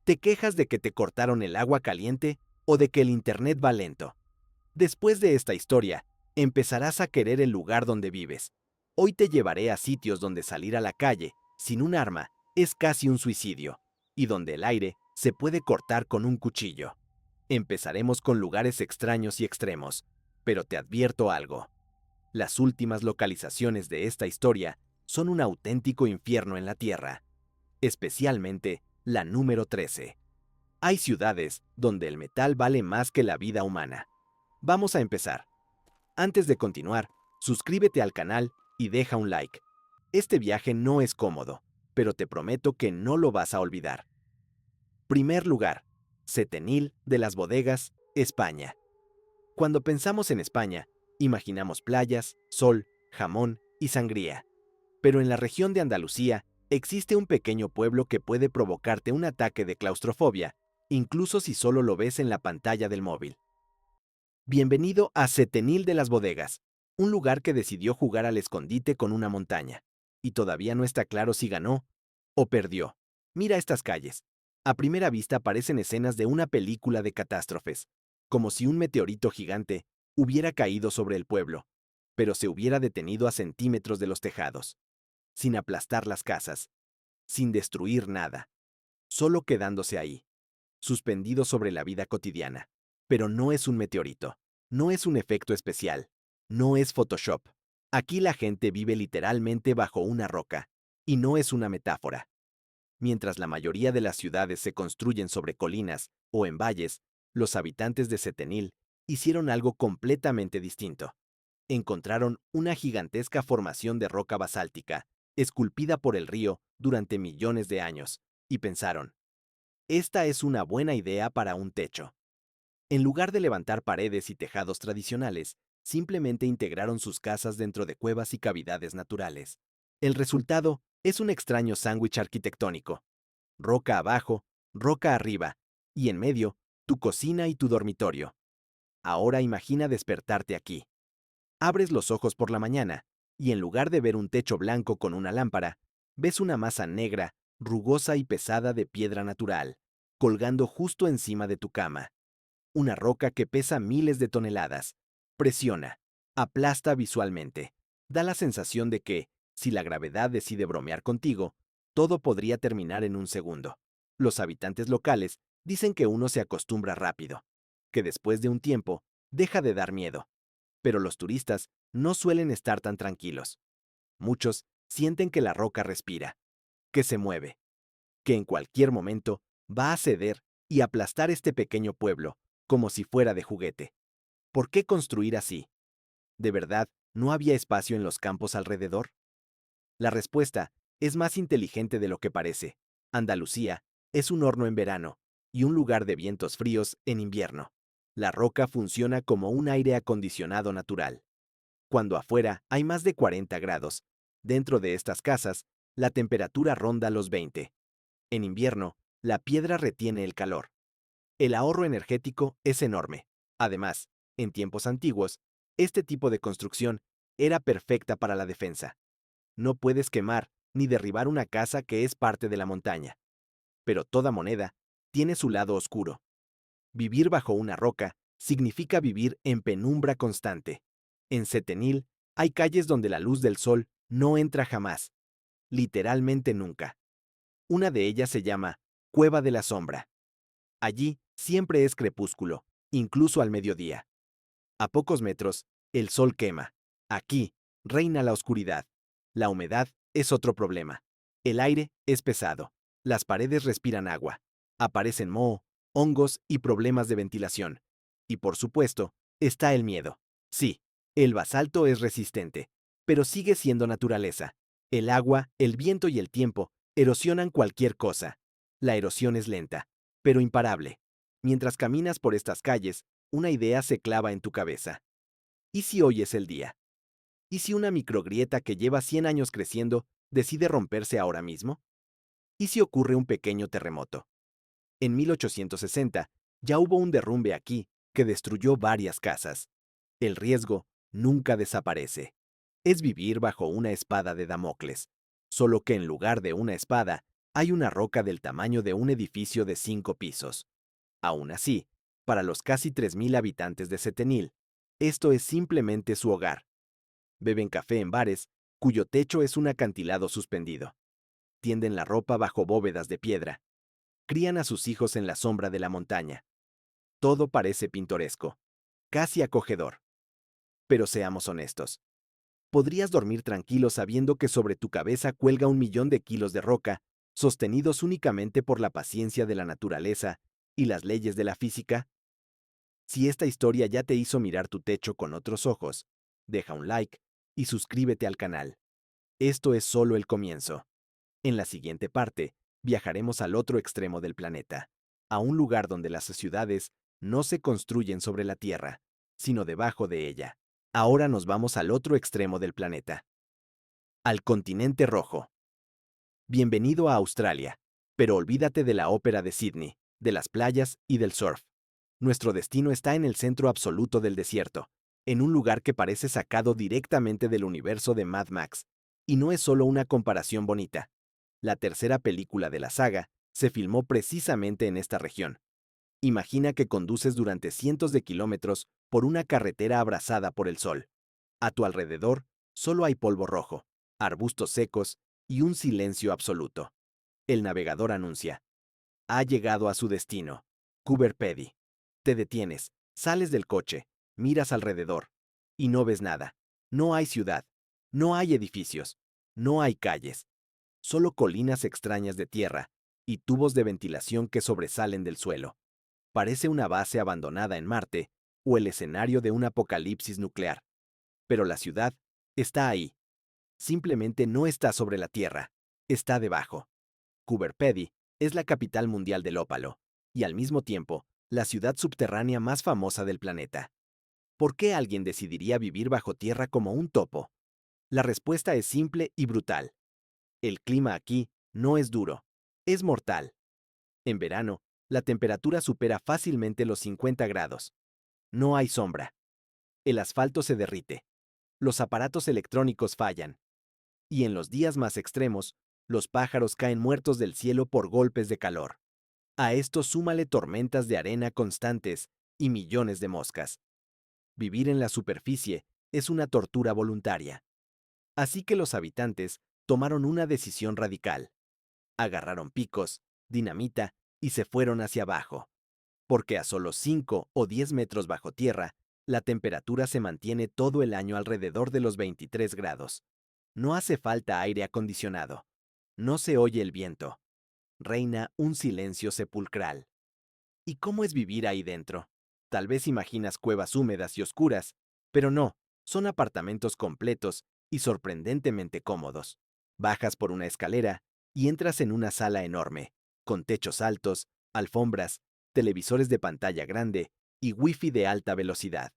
¿Te quejas de que te cortaron el agua caliente o de que el internet va lento? Después de esta historia, empezarás a querer el lugar donde vives. Hoy te llevaré a sitios donde salir a la calle sin un arma es casi un suicidio y donde el aire se puede cortar con un cuchillo. Empezaremos con lugares extraños y extremos, pero te advierto algo. Las últimas localizaciones de esta historia son un auténtico infierno en la Tierra, especialmente la número 13. Hay ciudades donde el metal vale más que la vida humana. Vamos a empezar. Antes de continuar, suscríbete al canal y deja un like. Este viaje no es cómodo, pero te prometo que no lo vas a olvidar. Primer lugar, Setenil de las Bodegas, España. Cuando pensamos en España, imaginamos playas, sol, jamón y sangría. Pero en la región de Andalucía existe un pequeño pueblo que puede provocarte un ataque de claustrofobia, incluso si solo lo ves en la pantalla del móvil. Bienvenido a Setenil de las Bodegas, un lugar que decidió jugar al escondite con una montaña. Y todavía no está claro si ganó o perdió. Mira estas calles. A primera vista parecen escenas de una película de catástrofes, como si un meteorito gigante hubiera caído sobre el pueblo, pero se hubiera detenido a centímetros de los tejados, sin aplastar las casas, sin destruir nada, solo quedándose ahí, suspendido sobre la vida cotidiana. Pero no es un meteorito, no es un efecto especial, no es Photoshop. Aquí la gente vive literalmente bajo una roca, y no es una metáfora. Mientras la mayoría de las ciudades se construyen sobre colinas o en valles, los habitantes de Setenil hicieron algo completamente distinto. Encontraron una gigantesca formación de roca basáltica, esculpida por el río durante millones de años, y pensaron, esta es una buena idea para un techo. En lugar de levantar paredes y tejados tradicionales, simplemente integraron sus casas dentro de cuevas y cavidades naturales. El resultado es un extraño sándwich arquitectónico. Roca abajo, roca arriba, y en medio, tu cocina y tu dormitorio. Ahora imagina despertarte aquí. Abres los ojos por la mañana, y en lugar de ver un techo blanco con una lámpara, ves una masa negra, rugosa y pesada de piedra natural, colgando justo encima de tu cama. Una roca que pesa miles de toneladas. Presiona, aplasta visualmente. Da la sensación de que, si la gravedad decide bromear contigo, todo podría terminar en un segundo. Los habitantes locales dicen que uno se acostumbra rápido, que después de un tiempo deja de dar miedo. Pero los turistas no suelen estar tan tranquilos. Muchos sienten que la roca respira, que se mueve, que en cualquier momento va a ceder y aplastar este pequeño pueblo, como si fuera de juguete. ¿Por qué construir así? ¿De verdad no había espacio en los campos alrededor? La respuesta es más inteligente de lo que parece. Andalucía es un horno en verano y un lugar de vientos fríos en invierno. La roca funciona como un aire acondicionado natural. Cuando afuera hay más de 40 grados, dentro de estas casas, la temperatura ronda los 20. En invierno, la piedra retiene el calor. El ahorro energético es enorme. Además, en tiempos antiguos, este tipo de construcción era perfecta para la defensa. No puedes quemar ni derribar una casa que es parte de la montaña. Pero toda moneda tiene su lado oscuro. Vivir bajo una roca significa vivir en penumbra constante. En Setenil hay calles donde la luz del sol no entra jamás, literalmente nunca. Una de ellas se llama Cueva de la Sombra. Allí siempre es crepúsculo, incluso al mediodía. A pocos metros, el sol quema. Aquí reina la oscuridad. La humedad es otro problema. El aire es pesado. Las paredes respiran agua. Aparecen moho, hongos y problemas de ventilación. Y por supuesto, está el miedo. Sí, el basalto es resistente, pero sigue siendo naturaleza. El agua, el viento y el tiempo erosionan cualquier cosa. La erosión es lenta, pero imparable. Mientras caminas por estas calles, una idea se clava en tu cabeza. ¿Y si hoy es el día? ¿Y si una microgrieta que lleva 100 años creciendo decide romperse ahora mismo? ¿Y si ocurre un pequeño terremoto? En 1860 ya hubo un derrumbe aquí que destruyó varias casas. El riesgo nunca desaparece. Es vivir bajo una espada de Damocles, solo que en lugar de una espada, Hay una roca del tamaño de un edificio de 5 pisos. Aún así, para los casi 3.000 habitantes de Setenil, esto es simplemente su hogar. Beben café en bares, cuyo techo es un acantilado suspendido. Tienden la ropa bajo bóvedas de piedra. Crían a sus hijos en la sombra de la montaña. Todo parece pintoresco, casi acogedor. Pero seamos honestos. Podrías dormir tranquilo sabiendo que sobre tu cabeza cuelga 1.000.000 de kilos de roca, sostenidos únicamente por la paciencia de la naturaleza y las leyes de la física. Si esta historia ya te hizo mirar tu techo con otros ojos, deja un like y suscríbete al canal. Esto es solo el comienzo. En la siguiente parte, viajaremos al otro extremo del planeta, a un lugar donde las ciudades no se construyen sobre la Tierra, sino debajo de ella. Ahora nos vamos al otro extremo del planeta, al continente rojo. Bienvenido a Australia, pero olvídate de la ópera de Sydney, de las playas y del surf. Nuestro destino está en el centro absoluto del desierto, en un lugar que parece sacado directamente del universo de Mad Max. Y no es solo una comparación bonita. La tercera película de la saga se filmó precisamente en esta región. Imagina que conduces durante cientos de kilómetros por una carretera abrasada por el sol. A tu alrededor solo hay polvo rojo, arbustos secos y un silencio absoluto. El navegador anuncia: ha llegado a su destino. Coober Pedy. Te detienes, sales del coche, miras alrededor y no ves nada. No hay ciudad, no hay edificios, no hay calles, solo colinas extrañas de tierra y tubos de ventilación que sobresalen del suelo. Parece una base abandonada en Marte o el escenario de un apocalipsis nuclear. Pero la ciudad está ahí. Simplemente no está sobre la Tierra, está debajo. Coober Pedy es la capital mundial del ópalo y al mismo tiempo la ciudad subterránea más famosa del planeta. ¿Por qué alguien decidiría vivir bajo tierra como un topo? La respuesta es simple y brutal. El clima aquí no es duro, es mortal. En verano, la temperatura supera fácilmente los 50 grados. No hay sombra. El asfalto se derrite. Los aparatos electrónicos fallan. Y en los días más extremos, los pájaros caen muertos del cielo por golpes de calor. A esto súmale tormentas de arena constantes y millones de moscas. Vivir en la superficie es una tortura voluntaria. Así que los habitantes tomaron una decisión radical. Agarraron picos, dinamita y se fueron hacia abajo. Porque a solo 5 o 10 metros bajo tierra, la temperatura se mantiene todo el año alrededor de los 23 grados. No hace falta aire acondicionado. No se oye el viento. Reina un silencio sepulcral. ¿Y cómo es vivir ahí dentro? Tal vez imaginas cuevas húmedas y oscuras, pero no, son apartamentos completos y sorprendentemente cómodos. Bajas por una escalera y entras en una sala enorme, con techos altos, alfombras, televisores de pantalla grande y wifi de alta velocidad.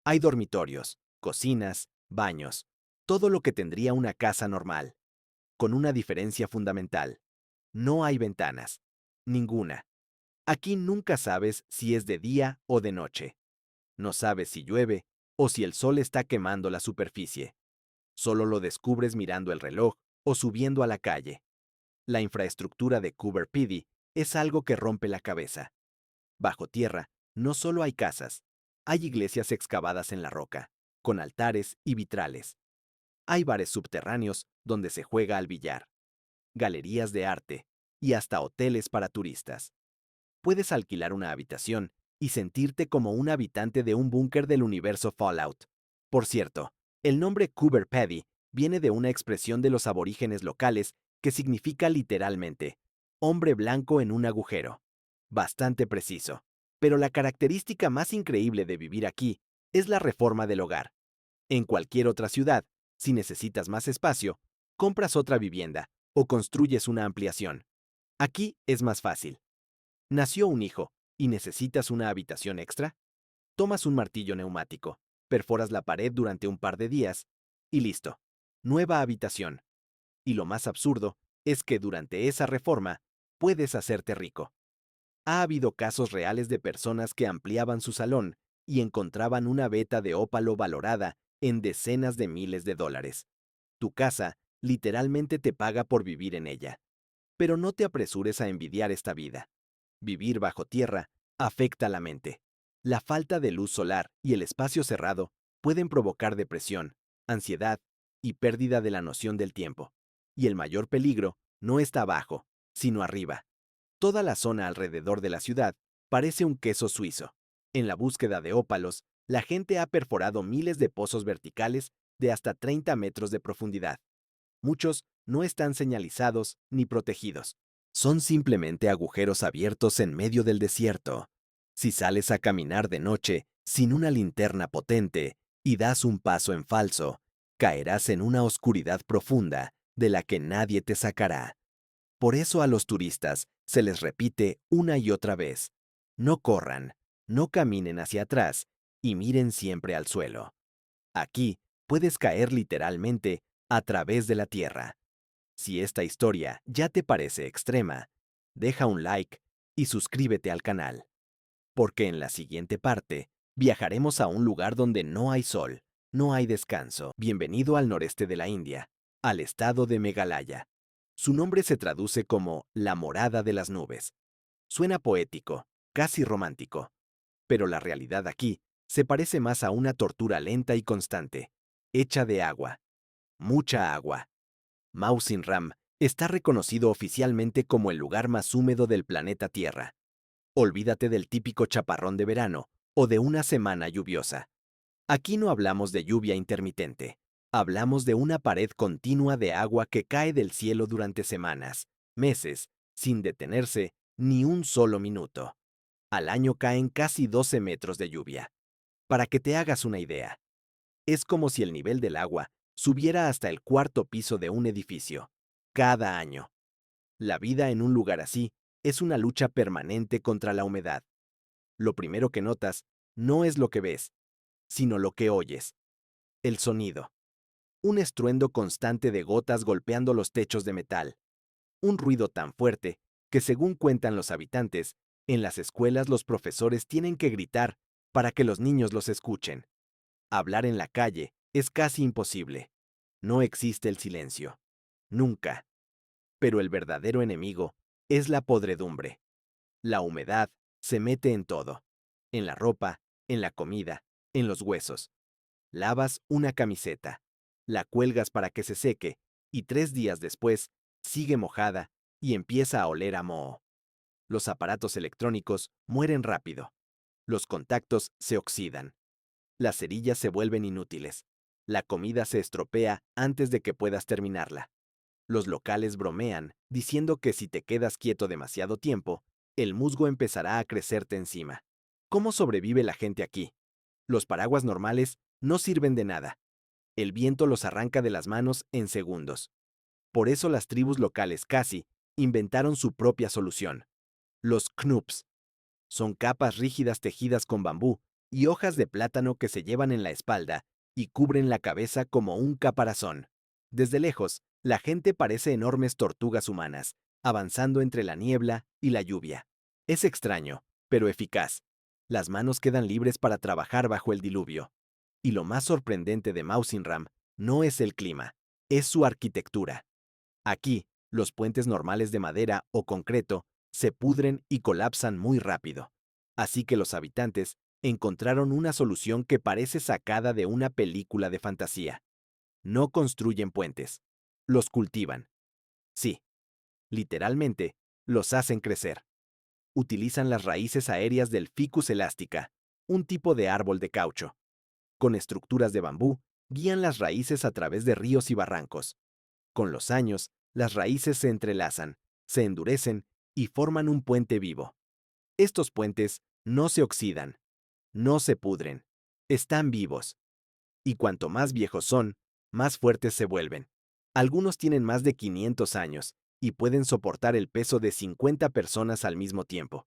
Hay dormitorios, cocinas, baños, todo lo que tendría una casa normal, con una diferencia fundamental. No hay ventanas. Ninguna. Aquí nunca sabes si es de día o de noche. No sabes si llueve o si el sol está quemando la superficie. Solo lo descubres mirando el reloj o subiendo a la calle. La infraestructura de Coober Pedy es algo que rompe la cabeza. Bajo tierra, no solo hay casas, hay iglesias excavadas en la roca, con altares y vitrales. Hay bares subterráneos donde se juega al billar, galerías de arte y hasta hoteles para turistas. Puedes alquilar una habitación y sentirte como un habitante de un búnker del universo Fallout. Por cierto, el nombre Coober Pedy viene de una expresión de los aborígenes locales que significa literalmente hombre blanco en un agujero. Bastante preciso. Pero la característica más increíble de vivir aquí es la reforma del hogar. En cualquier otra ciudad, si necesitas más espacio, compras otra vivienda o construyes una ampliación. Aquí es más fácil. Nació un hijo y necesitas una habitación extra. Tomas un martillo neumático, perforas la pared durante un par de días y listo. Nueva habitación. Y lo más absurdo es que durante esa reforma puedes hacerte rico. Ha habido casos reales de personas que ampliaban su salón y encontraban una veta de ópalo valorada en decenas de miles de dólares. Tu casa literalmente te paga por vivir en ella. Pero no te apresures a envidiar esta vida. Vivir bajo tierra afecta la mente. La falta de luz solar y el espacio cerrado pueden provocar depresión, ansiedad y pérdida de la noción del tiempo. Y el mayor peligro no está abajo, sino arriba. Toda la zona alrededor de la ciudad parece un queso suizo. En la búsqueda de ópalos, la gente ha perforado miles de pozos verticales de hasta 30 metros de profundidad. Muchos no están señalizados ni protegidos. Son simplemente agujeros abiertos en medio del desierto. Si sales a caminar de noche sin una linterna potente y das un paso en falso, caerás en una oscuridad profunda de la que nadie te sacará. Por eso a los turistas se les repite una y otra vez: no corran, no caminen hacia atrás y miren siempre al suelo. Aquí puedes caer literalmente a través de la tierra. Si esta historia ya te parece extrema, deja un like y suscríbete al canal, porque en la siguiente parte viajaremos a un lugar donde no hay sol, no hay descanso. Bienvenido al noreste de la India, al estado de Meghalaya. Su nombre se traduce como la morada de las nubes. Suena poético, casi romántico, pero la realidad aquí se parece más a una tortura lenta y constante, hecha de agua, mucha agua. Mawsyn Ram está reconocido oficialmente como el lugar más húmedo del planeta Tierra. Olvídate del típico chaparrón de verano o de una semana lluviosa. Aquí no hablamos de lluvia intermitente. Hablamos de una pared continua de agua que cae del cielo durante semanas, meses, sin detenerse ni un solo minuto. Al año caen casi 12 metros de lluvia. Para que te hagas una idea, es como si el nivel del agua subiera hasta el cuarto piso de un edificio, cada año. La vida en un lugar así es una lucha permanente contra la humedad. Lo primero que notas no es lo que ves, sino lo que oyes. El sonido. Un estruendo constante de gotas golpeando los techos de metal. Un ruido tan fuerte que, según cuentan los habitantes, en las escuelas los profesores tienen que gritar para que los niños los escuchen. Hablar en la calle es casi imposible. No existe el silencio. Nunca. Pero el verdadero enemigo es la podredumbre. La humedad se mete en todo. En la ropa, en la comida, en los huesos. Lavas una camiseta, la cuelgas para que se seque y 3 días después sigue mojada y empieza a oler a moho. Los aparatos electrónicos mueren rápido. Los contactos se oxidan. Las cerillas se vuelven inútiles. La comida se estropea antes de que puedas terminarla. Los locales bromean, diciendo que si te quedas quieto demasiado tiempo, el musgo empezará a crecerte encima. ¿Cómo sobrevive la gente aquí? Los paraguas normales no sirven de nada. El viento los arranca de las manos en segundos. Por eso las tribus locales casi inventaron su propia solución. Los knups. Son capas rígidas tejidas con bambú y hojas de plátano que se llevan en la espalda y cubren la cabeza como un caparazón. Desde lejos, la gente parece enormes tortugas humanas, avanzando entre la niebla y la lluvia. Es extraño, pero eficaz. Las manos quedan libres para trabajar bajo el diluvio. Y lo más sorprendente de Mawsyn Ram no es el clima, es su arquitectura. Aquí, los puentes normales de madera o concreto se pudren y colapsan muy rápido. Así que los habitantes encontraron una solución que parece sacada de una película de fantasía. No construyen puentes, los cultivan. Sí, literalmente, los hacen crecer. Utilizan las raíces aéreas del Ficus elástica, un tipo de árbol de caucho. Con estructuras de bambú, guían las raíces a través de ríos y barrancos. Con los años, las raíces se entrelazan, se endurecen y forman un puente vivo. Estos puentes no se oxidan, no se pudren, están vivos. Y cuanto más viejos son, más fuertes se vuelven. Algunos tienen más de 500 años y pueden soportar el peso de 50 personas al mismo tiempo.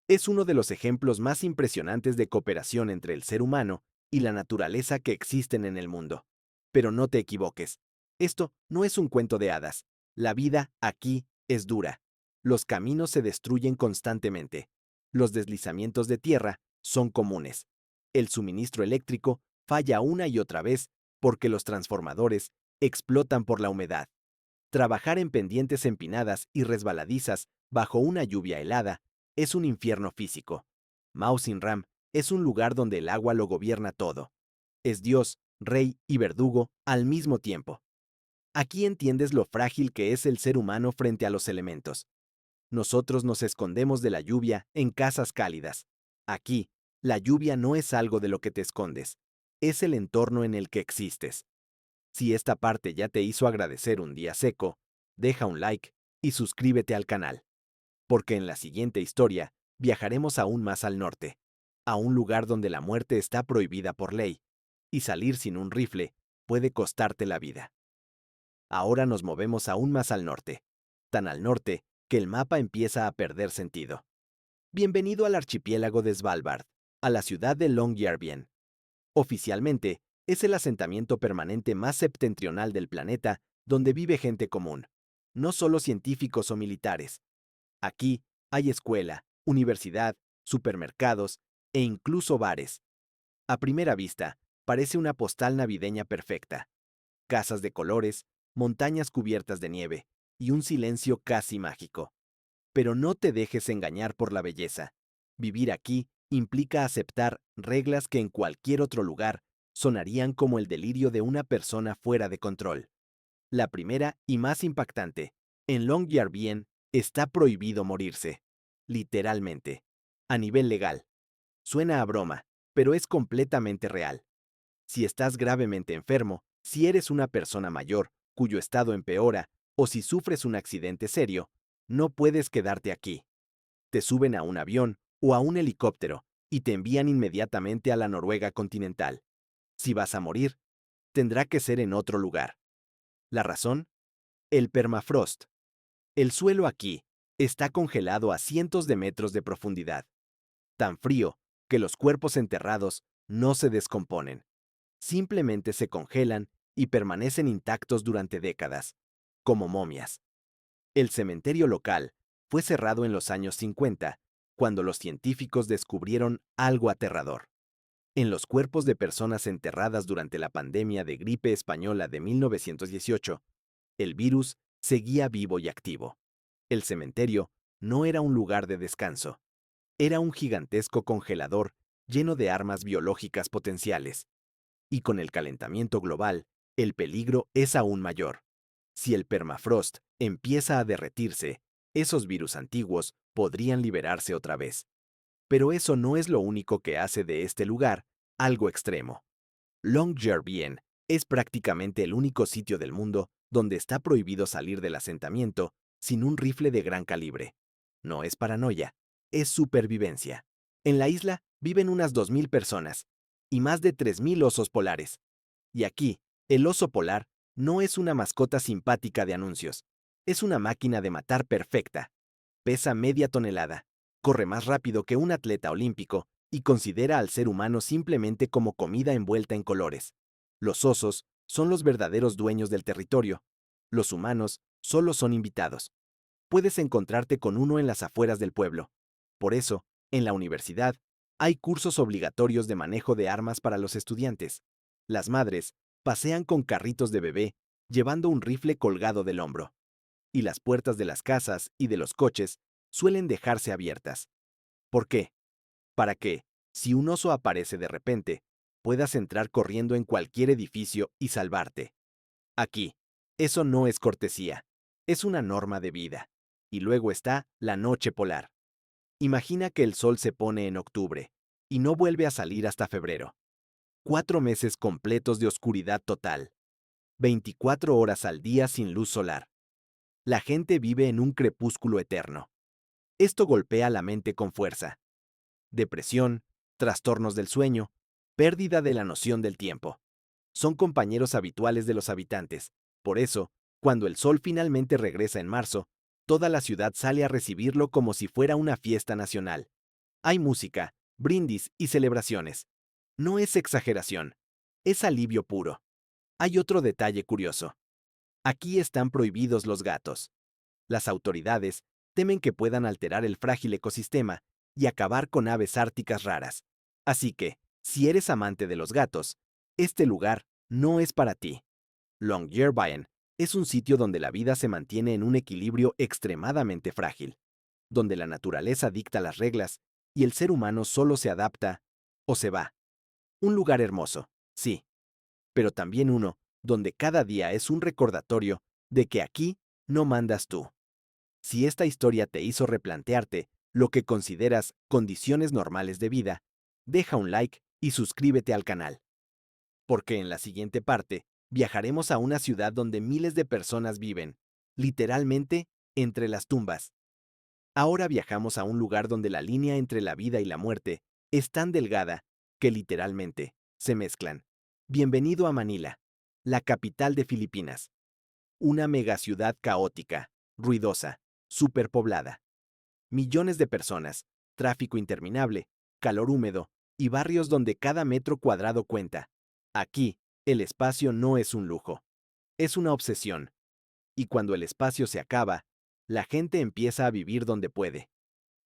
Es uno de los ejemplos más impresionantes de cooperación entre el ser humano y la naturaleza que existen en el mundo. Pero no te equivoques, esto no es un cuento de hadas. La vida aquí es dura. Los caminos se destruyen constantemente. Los deslizamientos de tierra son comunes. El suministro eléctrico falla una y otra vez porque los transformadores explotan por la humedad. Trabajar en pendientes empinadas y resbaladizas bajo una lluvia helada es un infierno físico. Mao Sinram es un lugar donde el agua lo gobierna todo. Es Dios, rey y verdugo al mismo tiempo. Aquí entiendes lo frágil que es el ser humano frente a los elementos. Nosotros nos escondemos de la lluvia en casas cálidas. Aquí, la lluvia no es algo de lo que te escondes, es el entorno en el que existes. Si esta parte ya te hizo agradecer un día seco, deja un like y suscríbete al canal, porque en la siguiente historia viajaremos aún más al norte, a un lugar donde la muerte está prohibida por ley, y salir sin un rifle puede costarte la vida. Ahora nos movemos aún más al norte, tan al norte que el mapa empieza a perder sentido. Bienvenido al archipiélago de Svalbard, a la ciudad de Longyearbyen. Oficialmente, es el asentamiento permanente más septentrional del planeta donde vive gente común, no solo científicos o militares. Aquí hay escuela, universidad, supermercados e incluso bares. A primera vista, parece una postal navideña perfecta. Casas de colores, montañas cubiertas de nieve y un silencio casi mágico. Pero no te dejes engañar por la belleza. Vivir aquí implica aceptar reglas que en cualquier otro lugar sonarían como el delirio de una persona fuera de control. La primera y más impactante, en Longyearbyen está prohibido morirse. Literalmente. A nivel legal. Suena a broma, pero es completamente real. Si estás gravemente enfermo, si eres una persona mayor, cuyo estado empeora, o si sufres un accidente serio, no puedes quedarte aquí. Te suben a un avión o a un helicóptero y te envían inmediatamente a la Noruega continental. Si vas a morir, tendrá que ser en otro lugar. ¿La razón? El permafrost. El suelo aquí está congelado a cientos de metros de profundidad. Tan frío que los cuerpos enterrados no se descomponen. Simplemente se congelan y permanecen intactos durante décadas, como momias. El cementerio local fue cerrado en los años 50, cuando los científicos descubrieron algo aterrador. En los cuerpos de personas enterradas durante la pandemia de gripe española de 1918, el virus seguía vivo y activo. El cementerio no era un lugar de descanso, era un gigantesco congelador lleno de armas biológicas potenciales. Y con el calentamiento global, el peligro es aún mayor. Si el permafrost empieza a derretirse, esos virus antiguos podrían liberarse otra vez. Pero eso no es lo único que hace de este lugar algo extremo. Longyearbyen es prácticamente el único sitio del mundo donde está prohibido salir del asentamiento sin un rifle de gran calibre. No es paranoia, es supervivencia. En la isla viven unas 2.000 personas y más de 3.000 osos polares. Y aquí, el oso polar no es una mascota simpática de anuncios, es una máquina de matar perfecta. Pesa media tonelada, corre más rápido que un atleta olímpico y considera al ser humano simplemente como comida envuelta en colores. Los osos son los verdaderos dueños del territorio. Los humanos solo son invitados. Puedes encontrarte con uno en las afueras del pueblo. Por eso, en la universidad, hay cursos obligatorios de manejo de armas para los estudiantes. Las madres pasean con carritos de bebé, llevando un rifle colgado del hombro. Y las puertas de las casas y de los coches suelen dejarse abiertas. ¿Por qué? Para que, si un oso aparece de repente, puedas entrar corriendo en cualquier edificio y salvarte. Aquí, eso no es cortesía, es una norma de vida. Y luego está la noche polar. Imagina que el sol se pone en octubre y no vuelve a salir hasta febrero. 4 meses completos de oscuridad total. 24 horas al día sin luz solar. La gente vive en un crepúsculo eterno. Esto golpea la mente con fuerza. Depresión, trastornos del sueño, pérdida de la noción del tiempo. Son compañeros habituales de los habitantes. Por eso, cuando el sol finalmente regresa en marzo, toda la ciudad sale a recibirlo como si fuera una fiesta nacional. Hay música, brindis y celebraciones. No es exageración, es alivio puro. Hay otro detalle curioso. Aquí están prohibidos los gatos. Las autoridades temen que puedan alterar el frágil ecosistema y acabar con aves árticas raras. Así que, si eres amante de los gatos, este lugar no es para ti. Longyearbyen Es un sitio donde la vida se mantiene en un equilibrio extremadamente frágil, donde la naturaleza dicta las reglas y el ser humano solo se adapta o se va. Un lugar hermoso, sí, pero también uno donde cada día es un recordatorio de que aquí no mandas tú. Si esta historia te hizo replantearte lo que consideras condiciones normales de vida, deja un like y suscríbete al canal, porque en la siguiente parte viajaremos a una ciudad donde miles de personas viven, literalmente, entre las tumbas. Ahora viajamos a un lugar donde la línea entre la vida y la muerte es tan delgada que literalmente se mezclan. Bienvenido a Manila, la capital de Filipinas. Una megaciudad caótica, ruidosa, superpoblada. Millones de personas, tráfico interminable, calor húmedo y barrios donde cada metro cuadrado cuenta. Aquí, el espacio no es un lujo, es una obsesión. Y cuando el espacio se acaba, la gente empieza a vivir donde puede.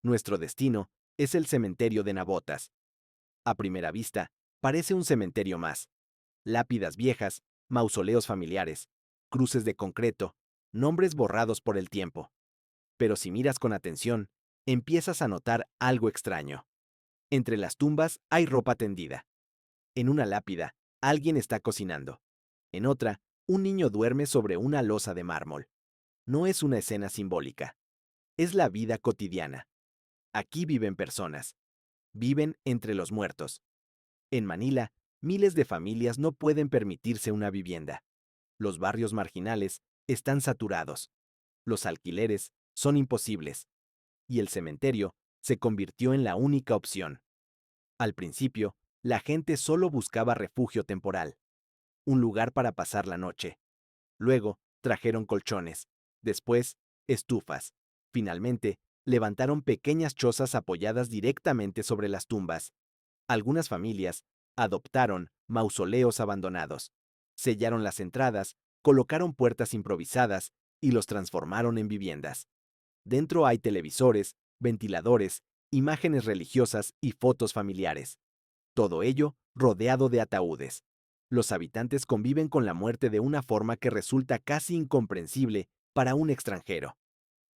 Nuestro destino es el cementerio de Navotas. A primera vista, parece un cementerio más. Lápidas viejas, mausoleos familiares, cruces de concreto, nombres borrados por el tiempo. Pero si miras con atención, empiezas a notar algo extraño. Entre las tumbas hay ropa tendida. En una lápida, alguien está cocinando. En otra, un niño duerme sobre una losa de mármol. No es una escena simbólica. Es la vida cotidiana. Aquí viven personas. Viven entre los muertos. En Manila, miles de familias no pueden permitirse una vivienda. Los barrios marginales están saturados. Los alquileres son imposibles. Y el cementerio se convirtió en la única opción. Al principio, la gente solo buscaba refugio temporal, un lugar para pasar la noche. Luego, trajeron colchones. Después, estufas. Finalmente, levantaron pequeñas chozas apoyadas directamente sobre las tumbas. Algunas familias adoptaron mausoleos abandonados. Sellaron las entradas, colocaron puertas improvisadas y los transformaron en viviendas. Dentro hay televisores, ventiladores, imágenes religiosas y fotos familiares. Todo ello rodeado de ataúdes. Los habitantes conviven con la muerte de una forma que resulta casi incomprensible para un extranjero.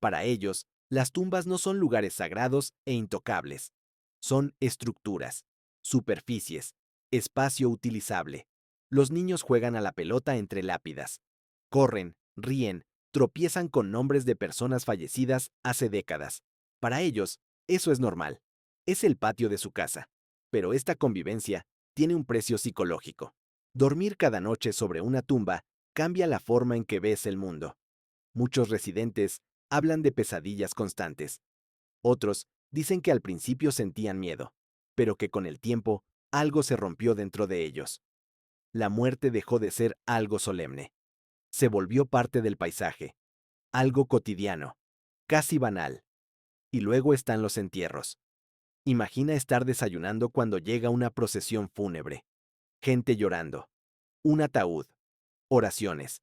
Para ellos, las tumbas no son lugares sagrados e intocables. Son estructuras, superficies, espacio utilizable. Los niños juegan a la pelota entre lápidas. Corren, ríen, tropiezan con nombres de personas fallecidas hace décadas. Para ellos, eso es normal. Es el patio de su casa. Pero esta convivencia tiene un precio psicológico. Dormir cada noche sobre una tumba cambia la forma en que ves el mundo. Muchos residentes hablan de pesadillas constantes. Otros dicen que al principio sentían miedo, pero que con el tiempo algo se rompió dentro de ellos. La muerte dejó de ser algo solemne. Se volvió parte del paisaje, algo cotidiano, casi banal. Y luego están los entierros. Imagina estar desayunando cuando llega una procesión fúnebre. Gente llorando. Un ataúd. Oraciones.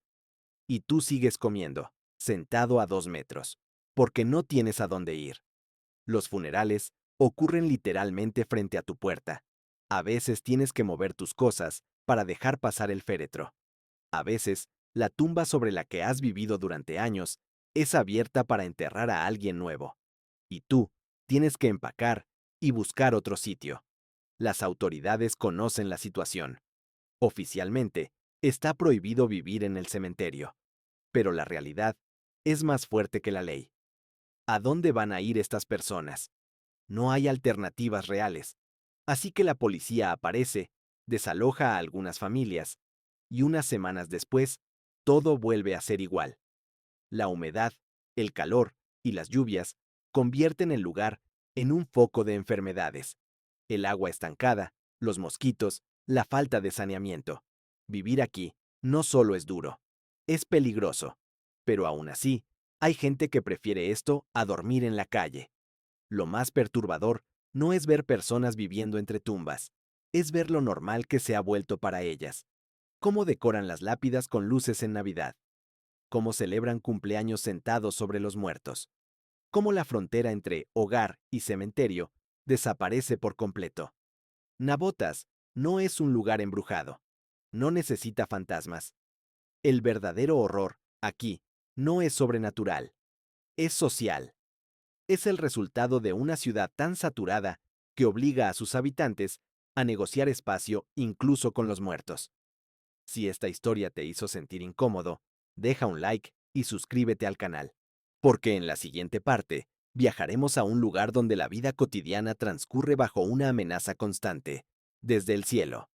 Y tú sigues comiendo, sentado a 2 metros, porque no tienes a dónde ir. Los funerales ocurren literalmente frente a tu puerta. A veces tienes que mover tus cosas para dejar pasar el féretro. A veces, la tumba sobre la que has vivido durante años es abierta para enterrar a alguien nuevo. Y tú tienes que empacar y buscar otro sitio. Las autoridades conocen la situación. Oficialmente, está prohibido vivir en el cementerio. Pero la realidad es más fuerte que la ley. ¿A dónde van a ir estas personas? No hay alternativas reales. Así que la policía aparece, desaloja a algunas familias, y unas semanas después, todo vuelve a ser igual. La humedad, el calor y las lluvias convierten el lugar en un foco de enfermedades. El agua estancada, los mosquitos, la falta de saneamiento. Vivir aquí no solo es duro, es peligroso. Pero aún así, hay gente que prefiere esto a dormir en la calle. Lo más perturbador no es ver personas viviendo entre tumbas, es ver lo normal que se ha vuelto para ellas. Cómo decoran las lápidas con luces en Navidad. Cómo celebran cumpleaños sentados sobre los muertos. Cómo la frontera entre hogar y cementerio desaparece por completo. Navotas no es un lugar embrujado. No necesita fantasmas. El verdadero horror Aquí, no es sobrenatural, es social. Es el resultado de una ciudad tan saturada que obliga a sus habitantes a negociar espacio incluso con los muertos. Si esta historia te hizo sentir incómodo, deja un like y suscríbete al canal, porque en la siguiente parte viajaremos a un lugar donde la vida cotidiana transcurre bajo una amenaza constante, desde el cielo.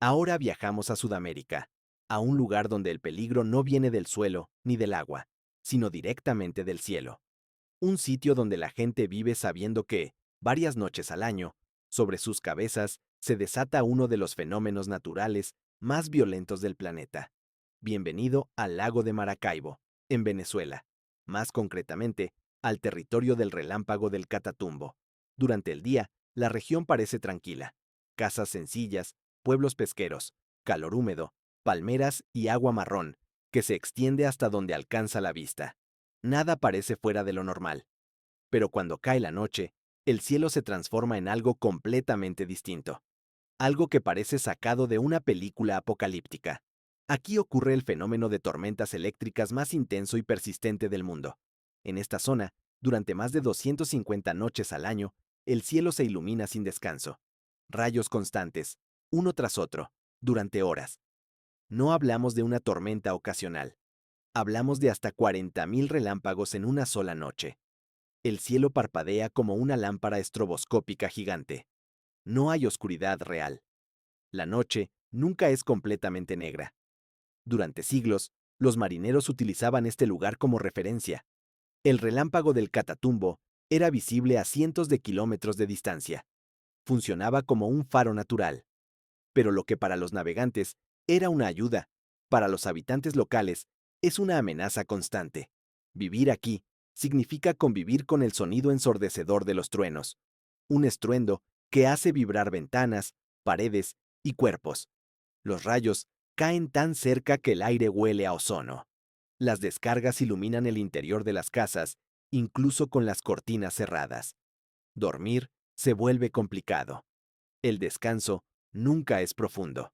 Ahora viajamos a Sudamérica, a un lugar donde el peligro no viene del suelo ni del agua, sino directamente del cielo. Un sitio donde la gente vive sabiendo que, varias noches al año, sobre sus cabezas se desata uno de los fenómenos naturales más violentos del planeta. Bienvenido al lago de Maracaibo, en Venezuela, más concretamente, al territorio del relámpago del Catatumbo. Durante el día, la región parece tranquila. Casas sencillas, pueblos pesqueros, calor húmedo, palmeras y agua marrón, que se extiende hasta donde alcanza la vista. Nada parece fuera de lo normal. Pero cuando cae la noche, el cielo se transforma en algo completamente distinto. Algo que parece sacado de una película apocalíptica. Aquí ocurre el fenómeno de tormentas eléctricas más intenso y persistente del mundo. En esta zona, durante más de 250 noches al año, el cielo se ilumina sin descanso. Rayos constantes, uno tras otro, durante horas. No hablamos de una tormenta ocasional. Hablamos de hasta 40.000 relámpagos en una sola noche. El cielo parpadea como una lámpara estroboscópica gigante. No hay oscuridad real. La noche nunca es completamente negra. Durante siglos, los marineros utilizaban este lugar como referencia. El relámpago del Catatumbo era visible a cientos de kilómetros de distancia. Funcionaba como un faro natural. Pero lo que para los navegantes era una ayuda, para los habitantes locales es una amenaza constante. Vivir aquí significa convivir con el sonido ensordecedor de los truenos, un estruendo que hace vibrar ventanas, paredes y cuerpos. Los rayos caen tan cerca que el aire huele a ozono. Las descargas iluminan el interior de las casas, incluso con las cortinas cerradas. Dormir se vuelve complicado. El descanso nunca es profundo.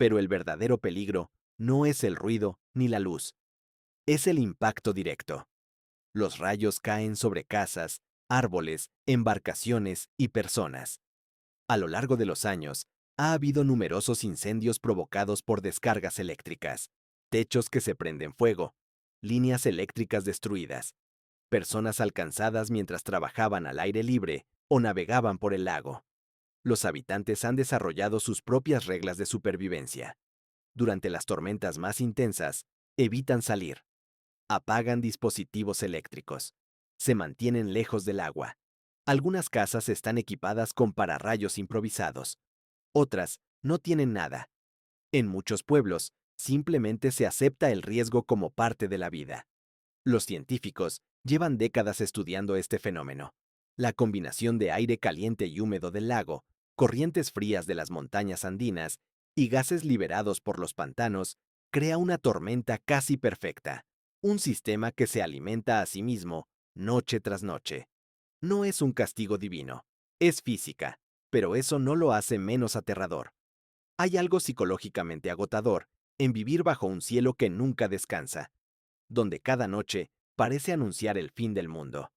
Pero el verdadero peligro no es el ruido ni la luz, es el impacto directo. Los rayos caen sobre casas, árboles, embarcaciones y personas. A lo largo de los años, ha habido numerosos incendios provocados por descargas eléctricas, techos que se prenden fuego, líneas eléctricas destruidas, personas alcanzadas mientras trabajaban al aire libre o navegaban por el lago. Los habitantes han desarrollado sus propias reglas de supervivencia. Durante las tormentas más intensas, evitan salir, apagan dispositivos eléctricos, se mantienen lejos del agua. Algunas casas están equipadas con pararrayos improvisados, otras no tienen nada. En muchos pueblos, simplemente se acepta el riesgo como parte de la vida. Los científicos llevan décadas estudiando este fenómeno. La combinación de aire caliente y húmedo del lago, corrientes frías de las montañas andinas y gases liberados por los pantanos crea una tormenta casi perfecta, un sistema que se alimenta a sí mismo noche tras noche. No es un castigo divino, es física, pero eso no lo hace menos aterrador. Hay algo psicológicamente agotador en vivir bajo un cielo que nunca descansa, donde cada noche parece anunciar el fin del mundo.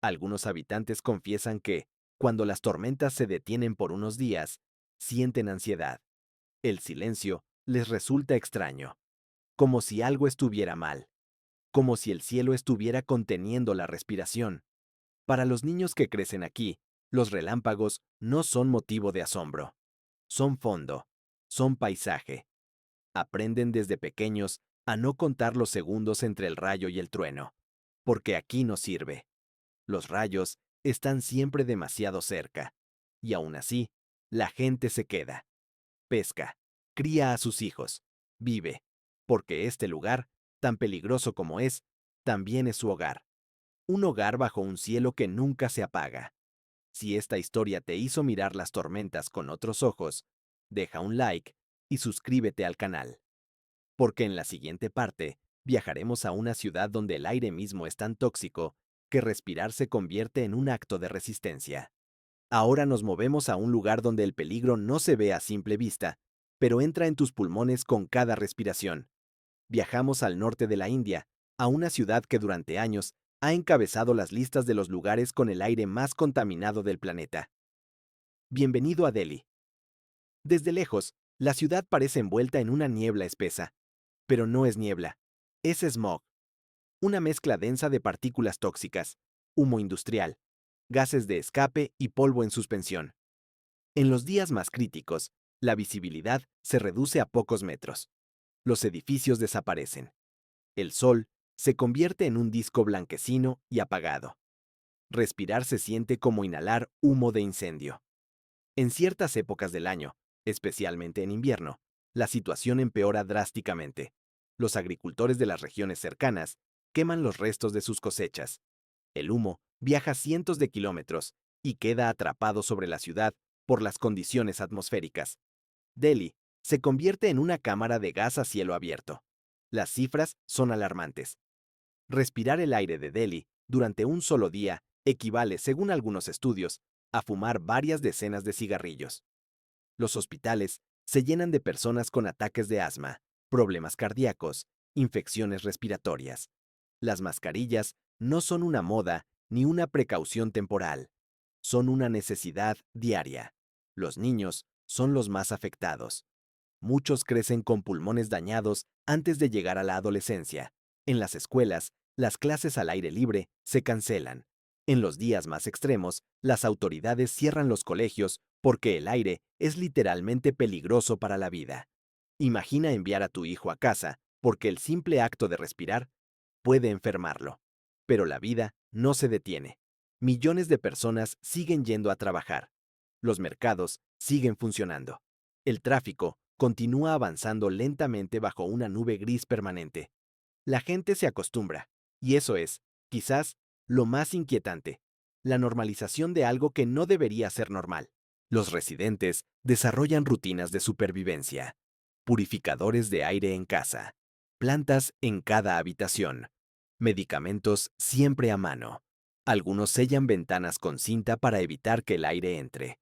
Algunos habitantes confiesan que, cuando las tormentas se detienen por unos días, sienten ansiedad. El silencio les resulta extraño, como si algo estuviera mal, como si el cielo estuviera conteniendo la respiración. Para los niños que crecen aquí, los relámpagos no son motivo de asombro. Son fondo, son paisaje. Aprenden desde pequeños a no contar los segundos entre el rayo y el trueno, porque aquí no sirve. Los rayos están siempre demasiado cerca, y aún así, la gente se queda, pesca, cría a sus hijos, vive, porque este lugar, tan peligroso como es, también es su hogar. Un hogar bajo un cielo que nunca se apaga. Si esta historia te hizo mirar las tormentas con otros ojos, deja un like y suscríbete al canal. Porque en la siguiente parte viajaremos a una ciudad donde el aire mismo es tan tóxico que respirar se convierte en un acto de resistencia. Ahora nos movemos a un lugar donde el peligro no se ve a simple vista, pero entra en tus pulmones con cada respiración. Viajamos al norte de la India, a una ciudad que durante años ha encabezado las listas de los lugares con el aire más contaminado del planeta. Bienvenido a Delhi. Desde lejos, la ciudad parece envuelta en una niebla espesa, pero no es niebla, es smog, una mezcla densa de partículas tóxicas, humo industrial, gases de escape y polvo en suspensión. En los días más críticos, la visibilidad se reduce a pocos metros. Los edificios desaparecen. El sol se convierte en un disco blanquecino y apagado. Respirar se siente como inhalar humo de incendio. En ciertas épocas del año, especialmente en invierno, la situación empeora drásticamente. Los agricultores de las regiones cercanas queman los restos de sus cosechas. El humo viaja cientos de kilómetros y queda atrapado sobre la ciudad por las condiciones atmosféricas. Delhi se convierte en una cámara de gas a cielo abierto. Las cifras son alarmantes. Respirar el aire de Delhi durante un solo día equivale, según algunos estudios, a fumar varias decenas de cigarrillos. Los hospitales se llenan de personas con ataques de asma, problemas cardíacos, infecciones respiratorias. Las mascarillas no son una moda ni una precaución temporal. Son una necesidad diaria. Los niños son los más afectados. Muchos crecen con pulmones dañados antes de llegar a la adolescencia. En las escuelas, las clases al aire libre se cancelan. En los días más extremos, las autoridades cierran los colegios porque el aire es literalmente peligroso para la vida. Imagina enviar a tu hijo a casa porque el simple acto de respirar puede enfermarlo. Pero la vida no se detiene. Millones de personas siguen yendo a trabajar. Los mercados siguen funcionando. El tráfico continúa avanzando lentamente bajo una nube gris permanente. La gente se acostumbra, y eso es, quizás, lo más inquietante, la normalización de algo que no debería ser normal. Los residentes desarrollan rutinas de supervivencia, purificadores de aire en casa, plantas en cada habitación, medicamentos siempre a mano. Algunos sellan ventanas con cinta para evitar que el aire entre.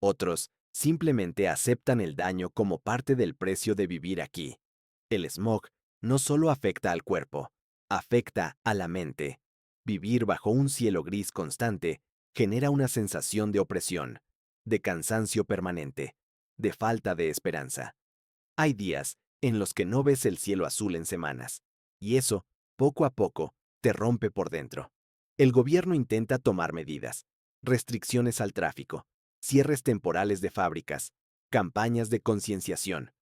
Otros simplemente aceptan el daño como parte del precio de vivir aquí. El smog no solo afecta al cuerpo, afecta a la mente. Vivir bajo un cielo gris constante genera una sensación de opresión, de cansancio permanente, de falta de esperanza. Hay días en los que no ves el cielo azul en semanas, y eso, poco a poco, te rompe por dentro. El gobierno intenta tomar medidas, restricciones al tráfico, cierres temporales de fábricas, campañas de concienciación.